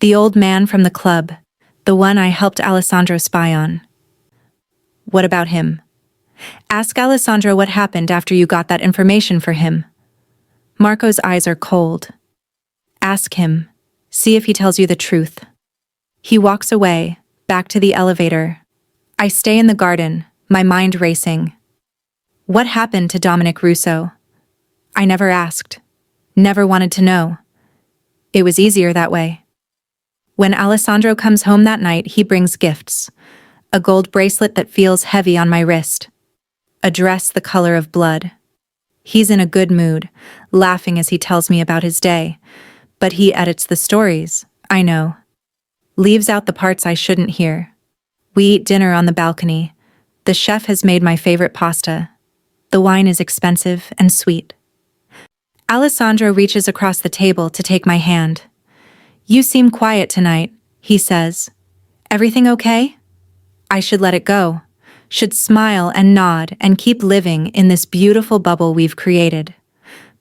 The old man from the club, the one I helped Alessandro spy on. "What about him?" "Ask Alessandro what happened after you got that information for him." Marco's eyes are cold. "Ask him. See if he tells you the truth." He walks away, back to the elevator. I stay in the garden, my mind racing. What happened to Dominic Russo? I never asked. Never wanted to know. It was easier that way. When Alessandro comes home that night, he brings gifts. A gold bracelet that feels heavy on my wrist. A dress the color of blood. He's in a good mood, laughing as he tells me about his day. But he edits the stories, I know. Leaves out the parts I shouldn't hear. We eat dinner on the balcony. The chef has made my favorite pasta. The wine is expensive and sweet. Alessandro reaches across the table to take my hand. You seem quiet tonight, he says. Everything okay? I should let it go. Should smile and nod and keep living in this beautiful bubble we've created.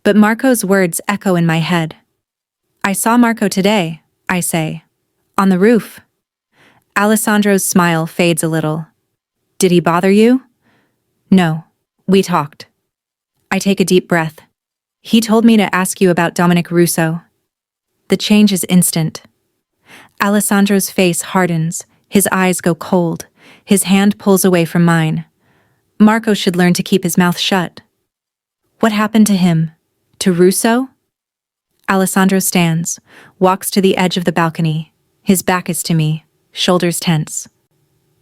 But Marco's words echo in my head. I saw Marco today, I say. On the roof. Alessandro's smile fades a little. Did he bother you? No. We talked. I take a deep breath. He told me to ask you about Dominic Russo. The change is instant. Alessandro's face hardens, his eyes go cold, his hand pulls away from mine. Marco should learn to keep his mouth shut. What happened to him? To Russo? Alessandro stands, walks to the edge of the balcony. His back is to me, shoulders tense.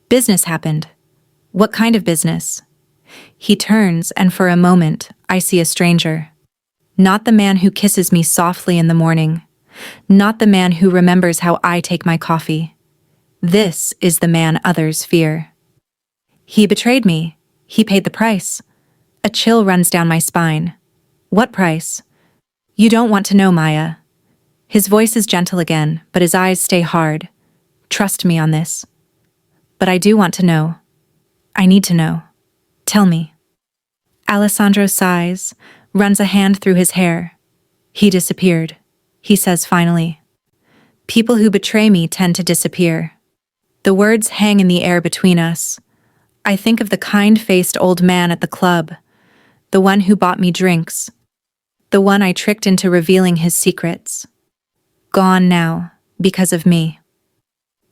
Business happened. What kind of business? He turns, and for a moment, I see a stranger. Not the man who kisses me softly in the morning. Not the man who remembers how I take my coffee. This is the man others fear. He betrayed me. He paid the price. A chill runs down my spine. What price? You don't want to know, Maya. His voice is gentle again, but his eyes stay hard. Trust me on this. But I do want to know. I need to know. Tell me. Alessandro sighs, runs a hand through his hair. He disappeared, he says finally. People who betray me tend to disappear. The words hang in the air between us. I think of the kind-faced old man at the club, the one who bought me drinks, the one I tricked into revealing his secrets. Gone now, because of me.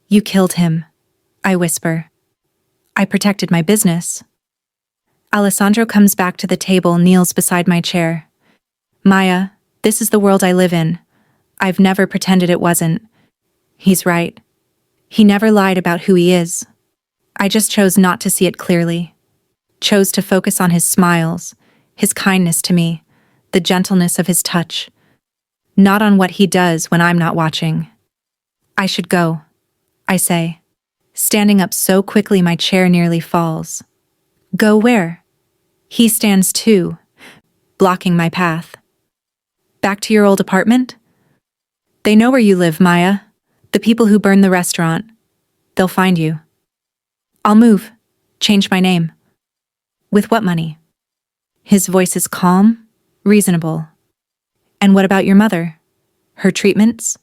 You killed him, I whisper. I protected my business. Alessandro comes back to the table, kneels beside my chair. Maya, this is the world I live in. I've never pretended it wasn't. He's right. He never lied about who he is. I just chose not to see it clearly. Chose to focus on his smiles, his kindness to me, the gentleness of his touch. Not on what he does when I'm not watching. I should go, I say, standing up so quickly my chair nearly falls. Go where? He stands too, blocking my path. Back to your old apartment? They know where you live, Maya. The people who burned the restaurant. They'll find you. I'll move. Change my name. With what money? His voice is calm, reasonable. And what about your mother? Her treatments?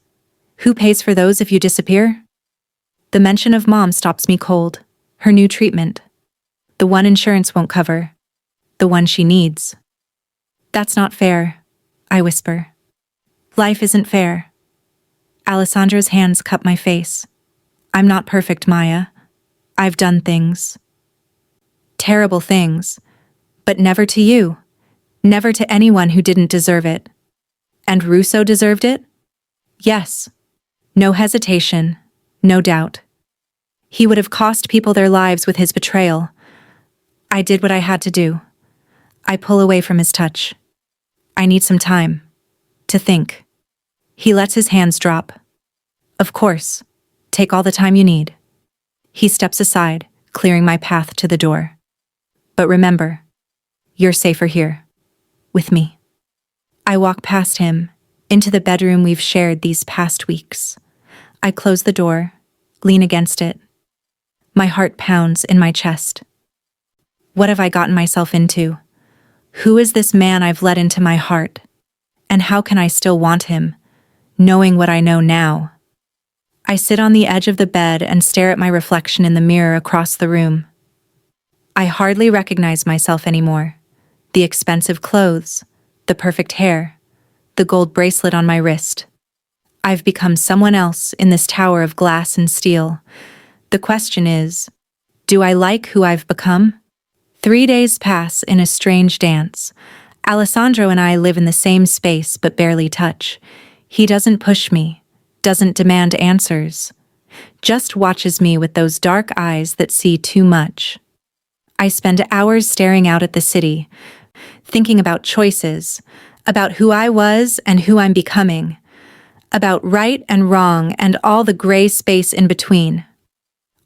Who pays for those if you disappear? The mention of Mom stops me cold. Her new treatment. The one insurance won't cover. The one she needs. That's not fair, I whisper. Life isn't fair. Alessandro's hands cup my face. I'm not perfect, Maya. I've done things. Terrible things. But never to you. Never to anyone who didn't deserve it. And Russo deserved it? Yes. No hesitation. No doubt. He would have cost people their lives with his betrayal. I did what I had to do. I pull away from his touch. I need some time. To think. He lets his hands drop. Of course. Take all the time you need. He steps aside, clearing my path to the door. But remember, you're safer here. With me. I walk past him, into the bedroom we've shared these past weeks. I close the door, lean against it. My heart pounds in my chest. What have I gotten myself into? Who is this man I've let into my heart? And how can I still want him, knowing what I know now? I sit on the edge of the bed and stare at my reflection in the mirror across the room. I hardly recognize myself anymore. The expensive clothes, the perfect hair, the gold bracelet on my wrist. I've become someone else in this tower of glass and steel. The question is, do I like who I've become? 3 days pass in a strange dance. Alessandro and I live in the same space but barely touch. He doesn't push me, doesn't demand answers, just watches me with those dark eyes that see too much. I spend hours staring out at the city, thinking about choices, about who I was and who I'm becoming, about right and wrong and all the gray space in between.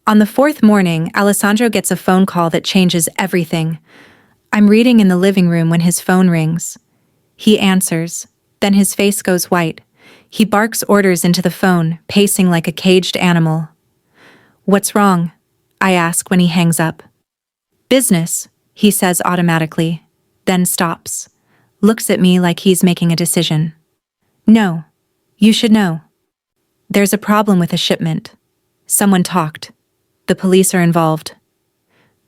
On the fourth morning, Alessandro gets a phone call that changes everything. I'm reading in the living room when his phone rings. He answers, then his face goes white. He barks orders into the phone, pacing like a caged animal. "What's wrong?" I ask when he hangs up. "Business," he says automatically, then stops, looks at me like he's making a decision. "No, you should know. There's a problem with a shipment. Someone talked. The police are involved."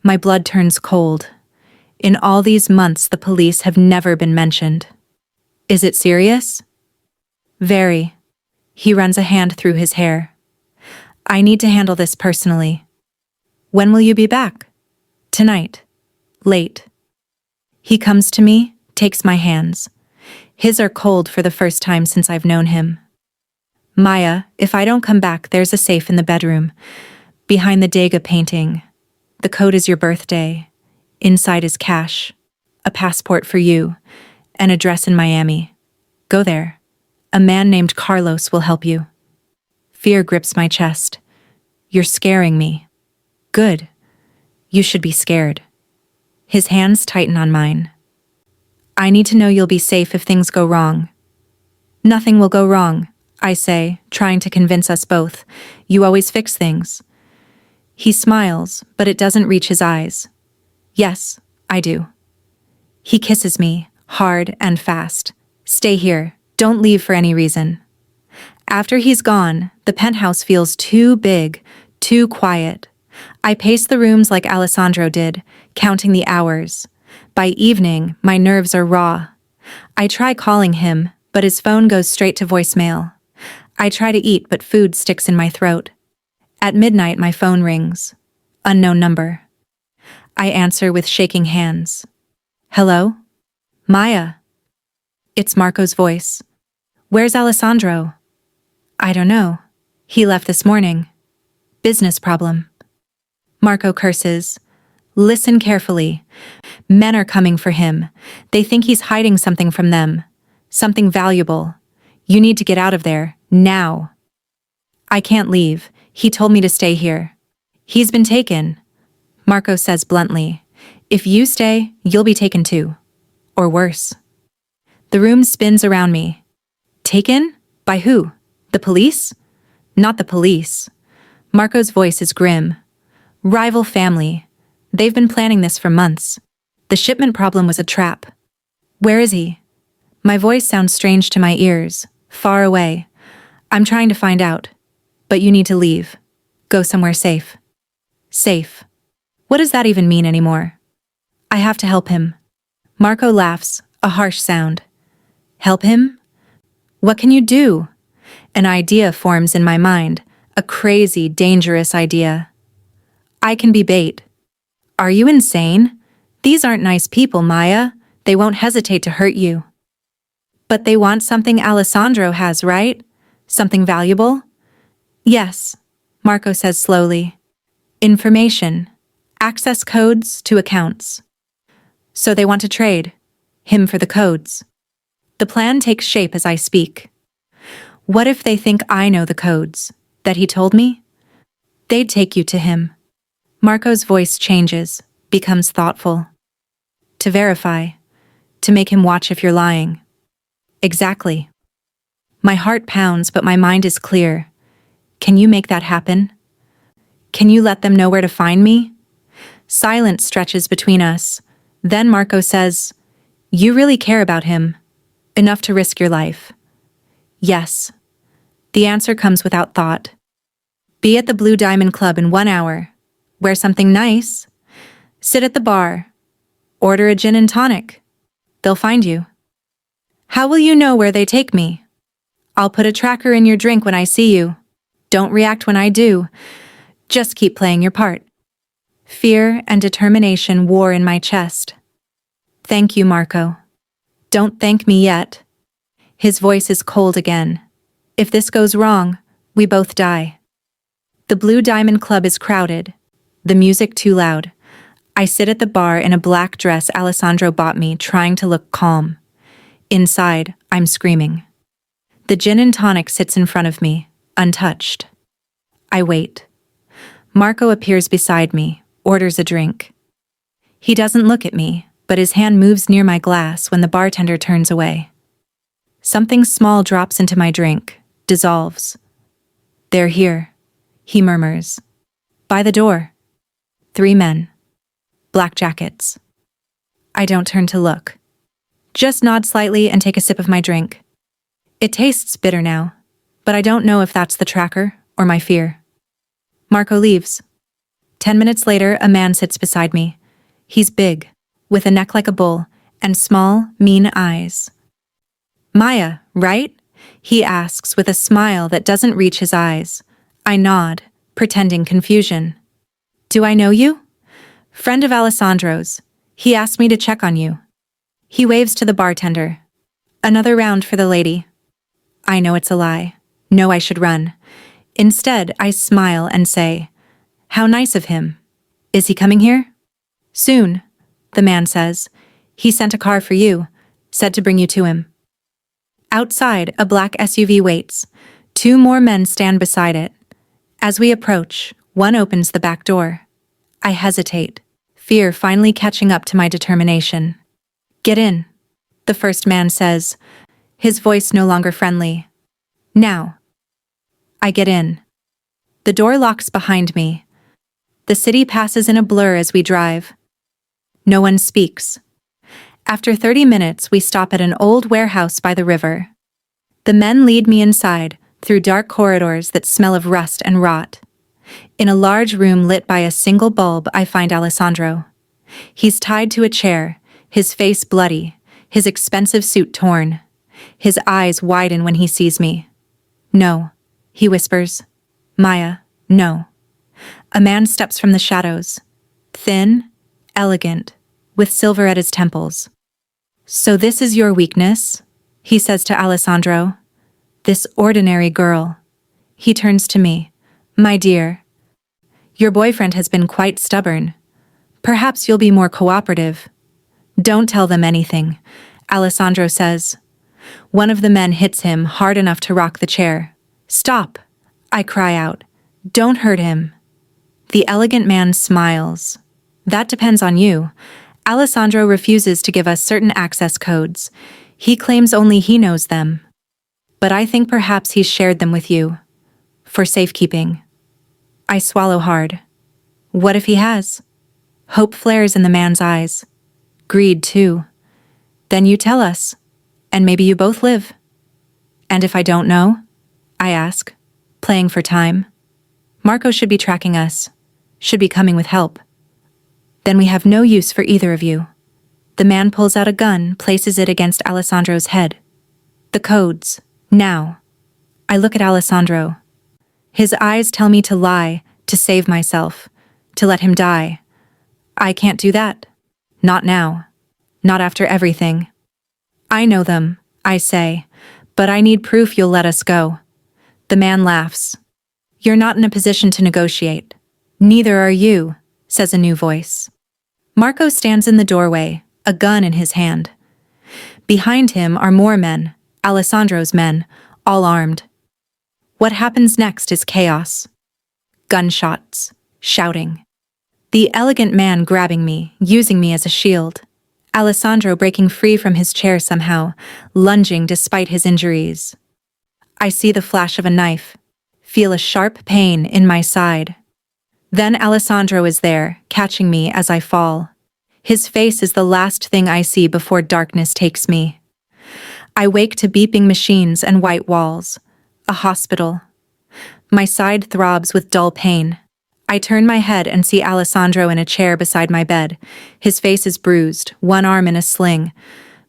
My blood turns cold. In all these months, the police have never been mentioned. "Is it serious?" "Very." He runs a hand through his hair. "I need to handle this personally." "When will you be back?" "Tonight. Late." He comes to me, takes my hands. His are cold for the first time since I've known him. "Maya, if I don't come back, there's a safe in the bedroom, behind the Degas painting. The code is your birthday. Inside is cash, a passport for you, an address in Miami. Go there. A man named Carlos will help you." Fear grips my chest. "You're scaring me." "Good. You should be scared." His hands tighten on mine. "I need to know you'll be safe if things go wrong." "Nothing will go wrong," I say, trying to convince us both. "You always fix things." He smiles, but it doesn't reach his eyes. "Yes, I do." He kisses me, hard and fast. "Stay here. Don't leave for any reason." After he's gone, the penthouse feels too big, too quiet. I pace the rooms like Alessandro did, counting the hours. By evening, my nerves are raw. I try calling him, but his phone goes straight to voicemail. I try to eat, but food sticks in my throat. At midnight, my phone rings. Unknown number. I answer with shaking hands. "Hello? Maya?" It's Marco's voice. "Where's Alessandro?" "I don't know. He left this morning. Business problem." Marco curses. "Listen carefully. Men are coming for him. They think he's hiding something from them. Something valuable. You need to get out of there, now." "I can't leave. He told me to stay here." "He's been taken," Marco says bluntly. "If you stay, you'll be taken too. Or worse." The room spins around me. "Taken? By who? The police?" "Not the police." Marco's voice is grim. "Rival family. They've been planning this for months. The shipment problem was a trap." "Where is he?" My voice sounds strange to my ears, far away. "I'm trying to find out. But you need to leave. Go somewhere safe." Safe. What does that even mean anymore? "I have to help him." Marco laughs, a harsh sound. "Help him? What can you do?" An idea forms in my mind, a crazy, dangerous idea. "I can be bait." "Are you insane? These aren't nice people, Maya. They won't hesitate to hurt you." "But they want something Alessandro has, right? Something valuable?" "Yes," Marco says slowly. "Information. Access codes to accounts." "So they want to trade him for the codes." The plan takes shape as I speak. "What if they think I know the codes, that he told me?" "They'd take you to him." Marco's voice changes, becomes thoughtful. "To verify. To make him watch if you're lying." "Exactly." My heart pounds, but my mind is clear. "Can you make that happen? Can you let them know where to find me?" Silence stretches between us. Then Marco says, "You really care about him. Enough to risk your life?" "Yes." The answer comes without thought. "Be at the Blue Diamond Club in 1 hour. Wear something nice. Sit at the bar. Order a gin and tonic. They'll find you." "How will you know where they take me?" "I'll put a tracker in your drink when I see you. Don't react when I do. Just keep playing your part." Fear and determination war in my chest. "Thank you, Marco." "Don't thank me yet." His voice is cold again. If this goes wrong, we both die. The Blue Diamond Club is crowded. The music too loud. I sit at the bar in a black dress Alessandro bought me, trying to look calm. Inside, I'm screaming. The gin and tonic sits in front of me, untouched. I wait. Marco appears beside me, orders a drink. He doesn't look at me, but his hand moves near my glass when the bartender turns away. Something small drops into my drink, dissolves. "They're here," he murmurs. "By the door." 3 men. Black jackets. I don't turn to look. Just nod slightly and take a sip of my drink. It tastes bitter now, but I don't know if that's the tracker or my fear. Marco leaves. 10 minutes later, a man sits beside me. He's big, with a neck like a bull, and small, mean eyes. "Maya, right?" he asks with a smile that doesn't reach his eyes. I nod, pretending confusion. "Do I know you?" "Friend of Alessandro's. He asked me to check on you." He waves to the bartender. "Another round for the lady." I know it's a lie. Know I should run. Instead, I smile and say, "How nice of him. Is he coming here?" "Soon," the man says. "He sent a car for you, said to bring you to him." Outside, a black SUV waits. 2 more men stand beside it. As we approach, one opens the back door. I hesitate, fear finally catching up to my determination. "Get in," the first man says, his voice no longer friendly. "Now." I get in. The door locks behind me. The city passes in a blur as we drive. No one speaks. After 30 minutes, we stop at an old warehouse by the river. The men lead me inside, through dark corridors that smell of rust and rot. In a large room lit by a single bulb, I find Alessandro. He's tied to a chair, his face bloody, his expensive suit torn. His eyes widen when he sees me. "No," he whispers. "Maya, no." A man steps from the shadows. Thin, elegant, with silver at his temples. "So this is your weakness?" he says to Alessandro. "This ordinary girl." He turns to me. "My dear, your boyfriend has been quite stubborn. Perhaps you'll be more cooperative." "Don't tell them anything," Alessandro says. One of the men hits him hard enough to rock the chair. "Stop!" I cry out. "Don't hurt him." The elegant man smiles. "That depends on you." Alessandro refuses to give us certain access codes. He claims only he knows them. But I think perhaps he's shared them with you. For safekeeping. I swallow hard. What if he has? Hope flares in the man's eyes. Greed, too. "Then you tell us. And maybe you both live." "And if I don't know?" I ask, playing for time. "Marco should be tracking us. Should be coming with help." "Then we have no use for either of you." The man pulls out a gun, places it against Alessandro's head. "The codes. Now." I look at Alessandro. His eyes tell me to lie, to save myself, to let him die. I can't do that. Not now. Not after everything. "I know them," I say, "but I need proof you'll let us go." The man laughs. "You're not in a position to negotiate." "Neither are you," says a new voice. Marco stands in the doorway, a gun in his hand. Behind him are more men, Alessandro's men, all armed. What happens next is chaos. Gunshots, shouting. The elegant man grabbing me, using me as a shield. Alessandro breaking free from his chair somehow, lunging despite his injuries. I see the flash of a knife, feel a sharp pain in my side. Then Alessandro is there, catching me as I fall. His face is the last thing I see before darkness takes me. I wake to beeping machines and white walls. A hospital. My side throbs with dull pain. I turn my head and see Alessandro in a chair beside my bed. His face is bruised, one arm in a sling.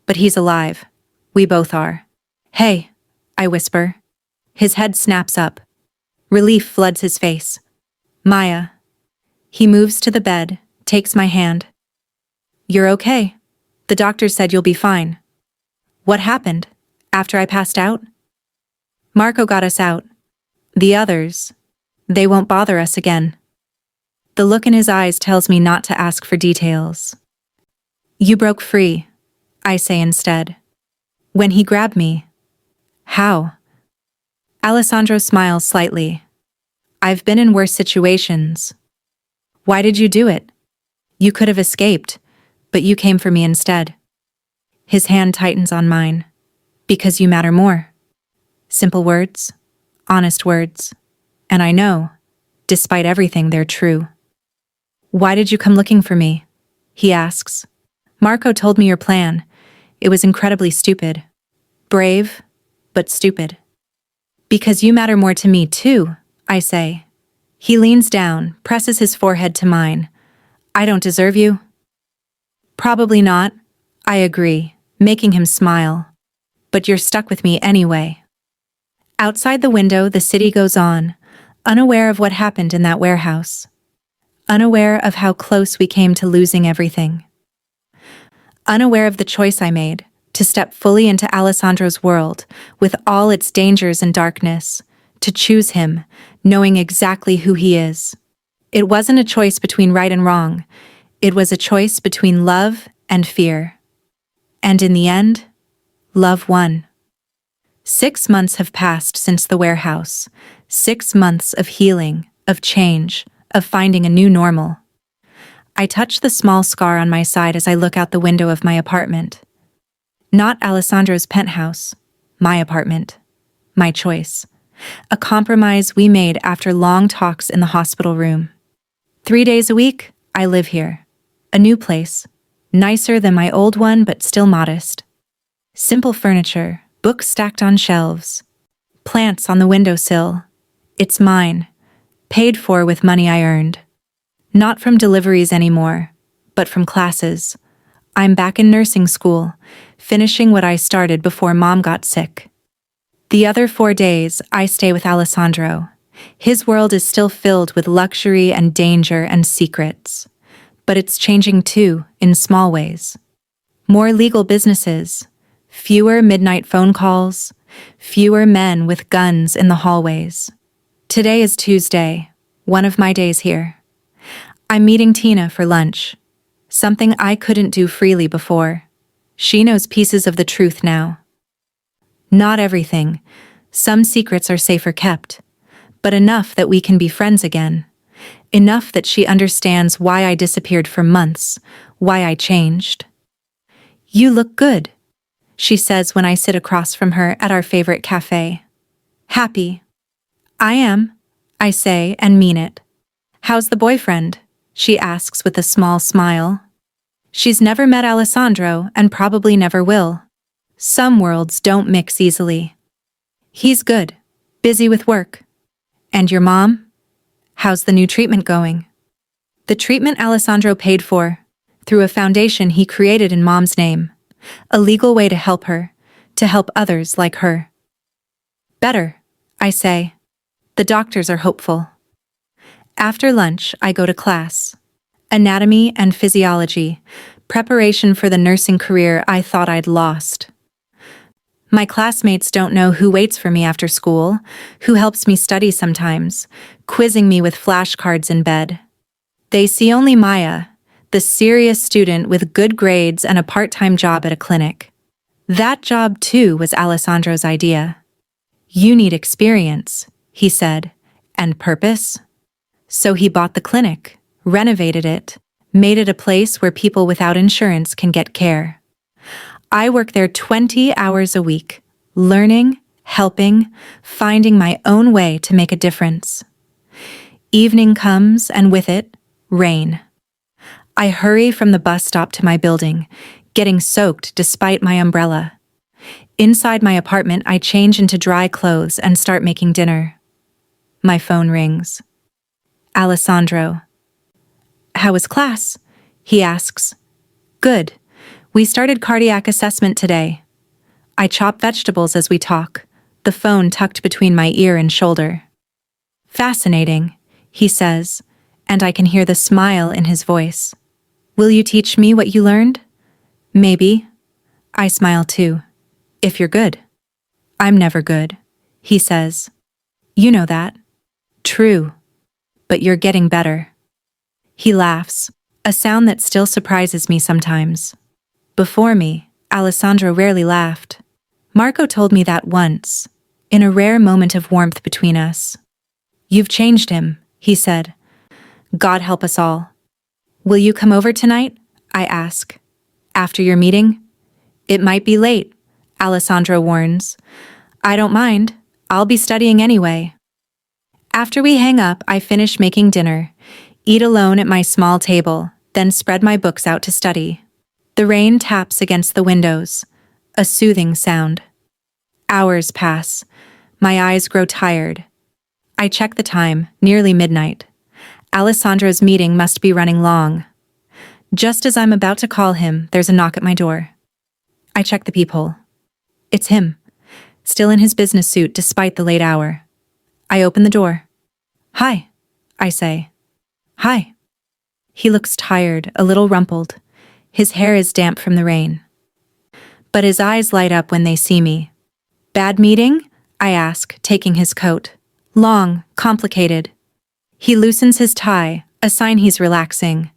But he's alive. We both are. "Hey," I whisper. His head snaps up. Relief floods his face. "Maya." He moves to the bed, takes my hand. "You're okay. The doctor said you'll be fine." "What happened? After I passed out?" Marco got us out. The others, they won't bother us again. The look in his eyes tells me not to ask for details. You broke free, I say instead. When he grabbed me. How? Alessandro smiles slightly. I've been in worse situations. Why did you do it? You could have escaped, but you came for me instead. His hand tightens on mine. Because you matter more. Simple words, honest words. And I know, despite everything, they're true. Why did you come looking for me? He asks. Marco told me your plan. It was incredibly stupid. Brave, but stupid. Because you matter more to me too, I say. He leans down, presses his forehead to mine. I don't deserve you? Probably not, I agree, making him smile. But you're stuck with me anyway. Outside the window, the city goes on, unaware of what happened in that warehouse. Unaware of how close we came to losing everything. Unaware of the choice I made, to step fully into Alessandro's world, with all its dangers and darkness, to choose him, knowing exactly who he is. It wasn't a choice between right and wrong. It was a choice between love and fear. And in the end, love won. 6 months have passed since the warehouse. 6 months of healing, of change, of finding a new normal. I touch the small scar on my side as I look out the window of my apartment. Not Alessandro's penthouse, my apartment, my choice. A compromise we made after long talks in the hospital room. 3 days a week, I live here. A new place, nicer than my old one but still modest. Simple furniture, books stacked on shelves. Plants on the windowsill. It's mine, paid for with money I earned. Not from deliveries anymore, but from classes. I'm back in nursing school, finishing what I started before Mom got sick. The other 4 days, I stay with Alessandro. His world is still filled with luxury and danger and secrets. But it's changing too, in small ways. More legal businesses, fewer midnight phone calls, fewer men with guns in the hallways. Today is Tuesday, one of my days here. I'm meeting Tina for lunch. Something I couldn't do freely before. She knows pieces of the truth now. Not everything. Some secrets are safer kept. But enough that we can be friends again. Enough that she understands why I disappeared for months, why I changed. You look good, she says when I sit across from her at our favorite cafe. Happy. I am, I say and mean it. How's the boyfriend? She asks with a small smile. She's never met Alessandro and probably never will. Some worlds don't mix easily. He's good, busy with work. And your mom? How's the new treatment going? The treatment Alessandro paid for, through a foundation he created in Mom's name. A legal way to help her, to help others like her. Better, I say. The doctors are hopeful. After lunch, I go to class. Anatomy and physiology, preparation for the nursing career I thought I'd lost. My classmates don't know who waits for me after school, who helps me study sometimes, quizzing me with flashcards in bed. They see only Maya, the serious student with good grades and a part-time job at a clinic. That job, too, was Alessandro's idea. You need experience, he said, and purpose. So he bought the clinic, renovated it, made it a place where people without insurance can get care. I work there 20 hours a week, learning, helping, finding my own way to make a difference. Evening comes, and with it, rain. I hurry from the bus stop to my building, getting soaked despite my umbrella. Inside my apartment, I change into dry clothes and start making dinner. My phone rings. Alessandro. How was class? He asks. Good. We started cardiac assessment today. I chop vegetables as we talk, the phone tucked between my ear and shoulder. Fascinating, he says, and I can hear the smile in his voice. Will you teach me what you learned? Maybe. I smile too. If you're good. I'm never good, he says. You know that. True. But you're getting better. He laughs, a sound that still surprises me sometimes. Before me, Alessandro rarely laughed. Marco told me that once, in a rare moment of warmth between us. You've changed him, he said. God help us all. Will you come over tonight? I ask. After your meeting? It might be late, Alessandro warns. I don't mind. I'll be studying anyway. After we hang up, I finish making dinner, eat alone at my small table, then spread my books out to study. The rain taps against the windows, a soothing sound. Hours pass. My eyes grow tired. I check the time, nearly midnight. Alessandro's meeting must be running long. Just as I'm about to call him, there's a knock at my door. I check the peephole. It's him, still in his business suit despite the late hour. I open the door. Hi, I say. Hi. He looks tired, a little rumpled. His hair is damp from the rain. But his eyes light up when they see me. Bad meeting? I ask, taking his coat. Long, complicated. He loosens his tie, a sign he's relaxing.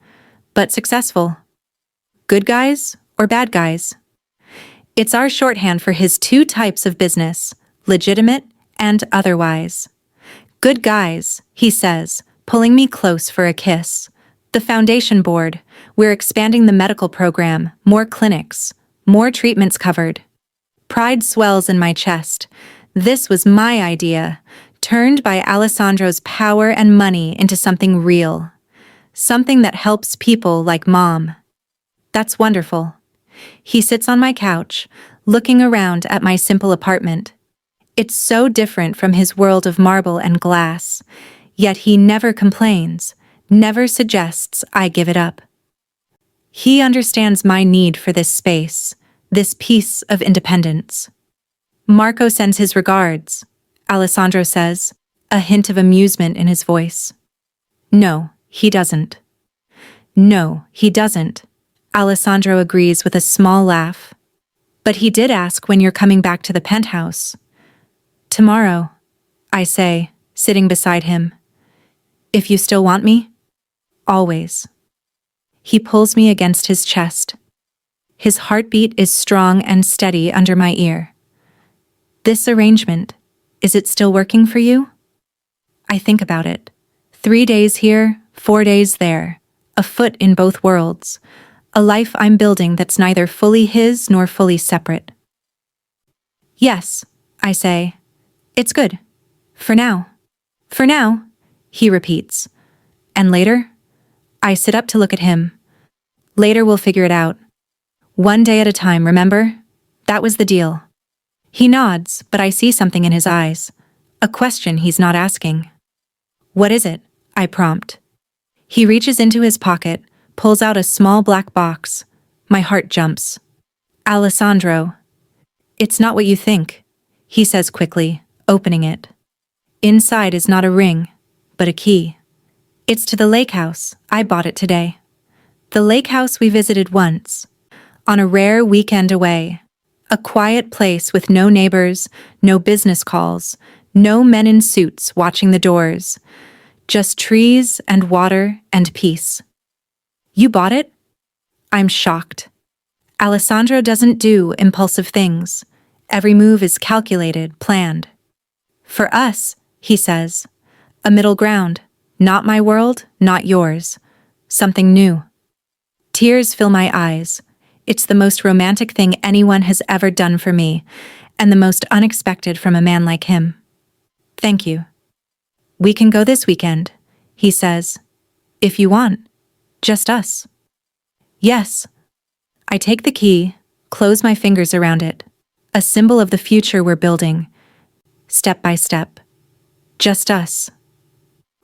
But successful. Good guys or bad guys? It's our shorthand for his two types of business, legitimate and otherwise. Good guys, he says, pulling me close for a kiss. The foundation board, we're expanding the medical program, more clinics, more treatments covered. Pride swells in my chest. This was my idea, turned by Alessandro's power and money into something real. Something that helps people like Mom. That's wonderful. He sits on my couch, looking around at my simple apartment. It's so different from his world of marble and glass, yet he never complains, never suggests I give it up. He understands my need for this space, this piece of independence. Marco sends his regards, Alessandro says, a hint of amusement in his voice. No, he doesn't. No, he doesn't, Alessandro agrees with a small laugh. But he did ask when you're coming back to the penthouse. Tomorrow, I say, sitting beside him. If you still want me? Always. He pulls me against his chest. His heartbeat is strong and steady under my ear. This arrangement, is it still working for you? I think about it. 3 days here, 4 days there, a foot in both worlds, a life I'm building that's neither fully his nor fully separate. Yes, I say. It's good. For now. For now, he repeats. And later? I sit up to look at him. Later we'll figure it out. One day at a time, remember? That was the deal. He nods, but I see something in his eyes. A question he's not asking. What is it? I prompt. He reaches into his pocket, pulls out a small black box. My heart jumps. Alessandro. It's not what you think, he says quickly, opening it. Inside is not a ring, but a key. It's to the lake house. I bought it today. The lake house we visited once, on a rare weekend away. A quiet place with no neighbors, no business calls, no men in suits watching the doors. Just trees and water and peace. You bought it? I'm shocked. Alessandro doesn't do impulsive things. Every move is calculated, planned. For us, he says, a middle ground. Not my world, not yours. Something new. Tears fill my eyes. It's the most romantic thing anyone has ever done for me, and the most unexpected from a man like him. Thank you. We can go this weekend, he says. If you want. Just us. Yes. I take the key, close my fingers around it. A symbol of the future we're building. Step by step. Just us.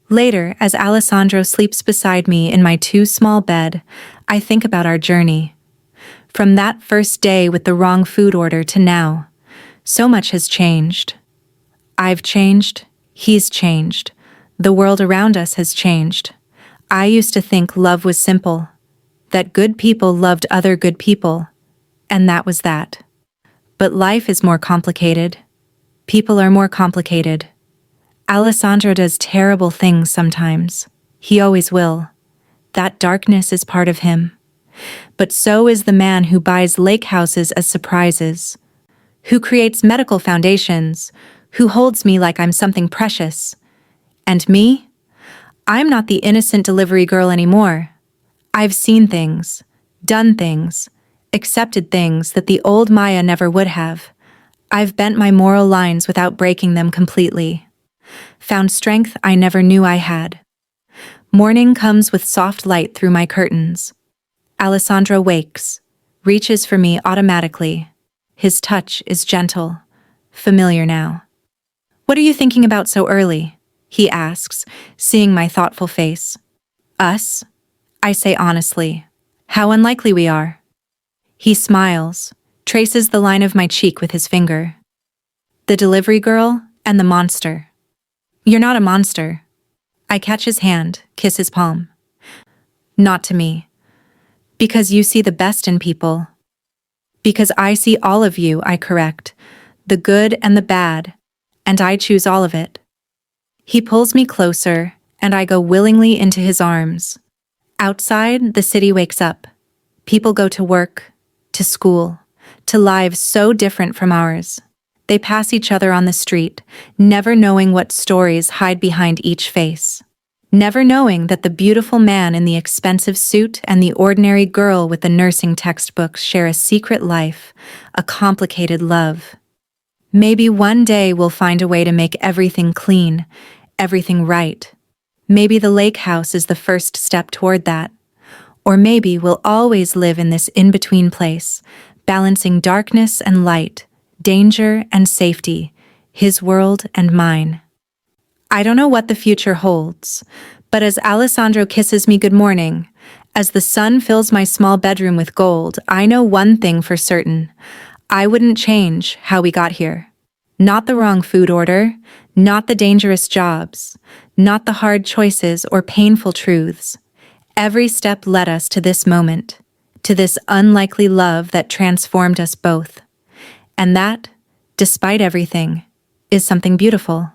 Later, as Alessandro sleeps beside me in my too small bed, I think about our journey. From that first day with the wrong food order to now, so much has changed. I've changed, he's changed, the world around us has changed. I used to think love was simple, that good people loved other good people, and that was that. But life is more complicated. People are more complicated. Alessandro does terrible things sometimes. He always will. That darkness is part of him. But so is the man who buys lake houses as surprises, who creates medical foundations, who holds me like I'm something precious. And me? I'm not the innocent delivery girl anymore. I've seen things, done things, accepted things that the old Maya never would have. I've bent my moral lines without breaking them completely. Found strength I never knew I had. Morning comes with soft light through my curtains. Alessandro wakes, reaches for me automatically. His touch is gentle, familiar now. "What are you thinking about so early?" he asks, seeing my thoughtful face. "Us?" I say honestly. "How unlikely we are." He smiles, traces the line of my cheek with his finger. "The delivery girl and the monster." "You're not a monster." I catch his hand, kiss his palm. "Not to me. Because you see the best in people. Because I see all of you," I correct. "The good and the bad. And I choose all of it." He pulls me closer, and I go willingly into his arms. Outside, the city wakes up. People go to work, to school, to lives so different from ours. They pass each other on the street, never knowing what stories hide behind each face. Never knowing that the beautiful man in the expensive suit and the ordinary girl with the nursing textbooks share a secret life, a complicated love. Maybe one day we'll find a way to make everything clean, everything right. Maybe the lake house is the first step toward that. Or maybe we'll always live in this in-between place, balancing darkness and light, danger and safety, his world and mine. I don't know what the future holds, but as Alessandro kisses me good morning, as the sun fills my small bedroom with gold, I know one thing for certain. I wouldn't change how we got here. Not the wrong food order, not the dangerous jobs, not the hard choices or painful truths. Every step led us to this moment, to this unlikely love that transformed us both. And that, despite everything, is something beautiful.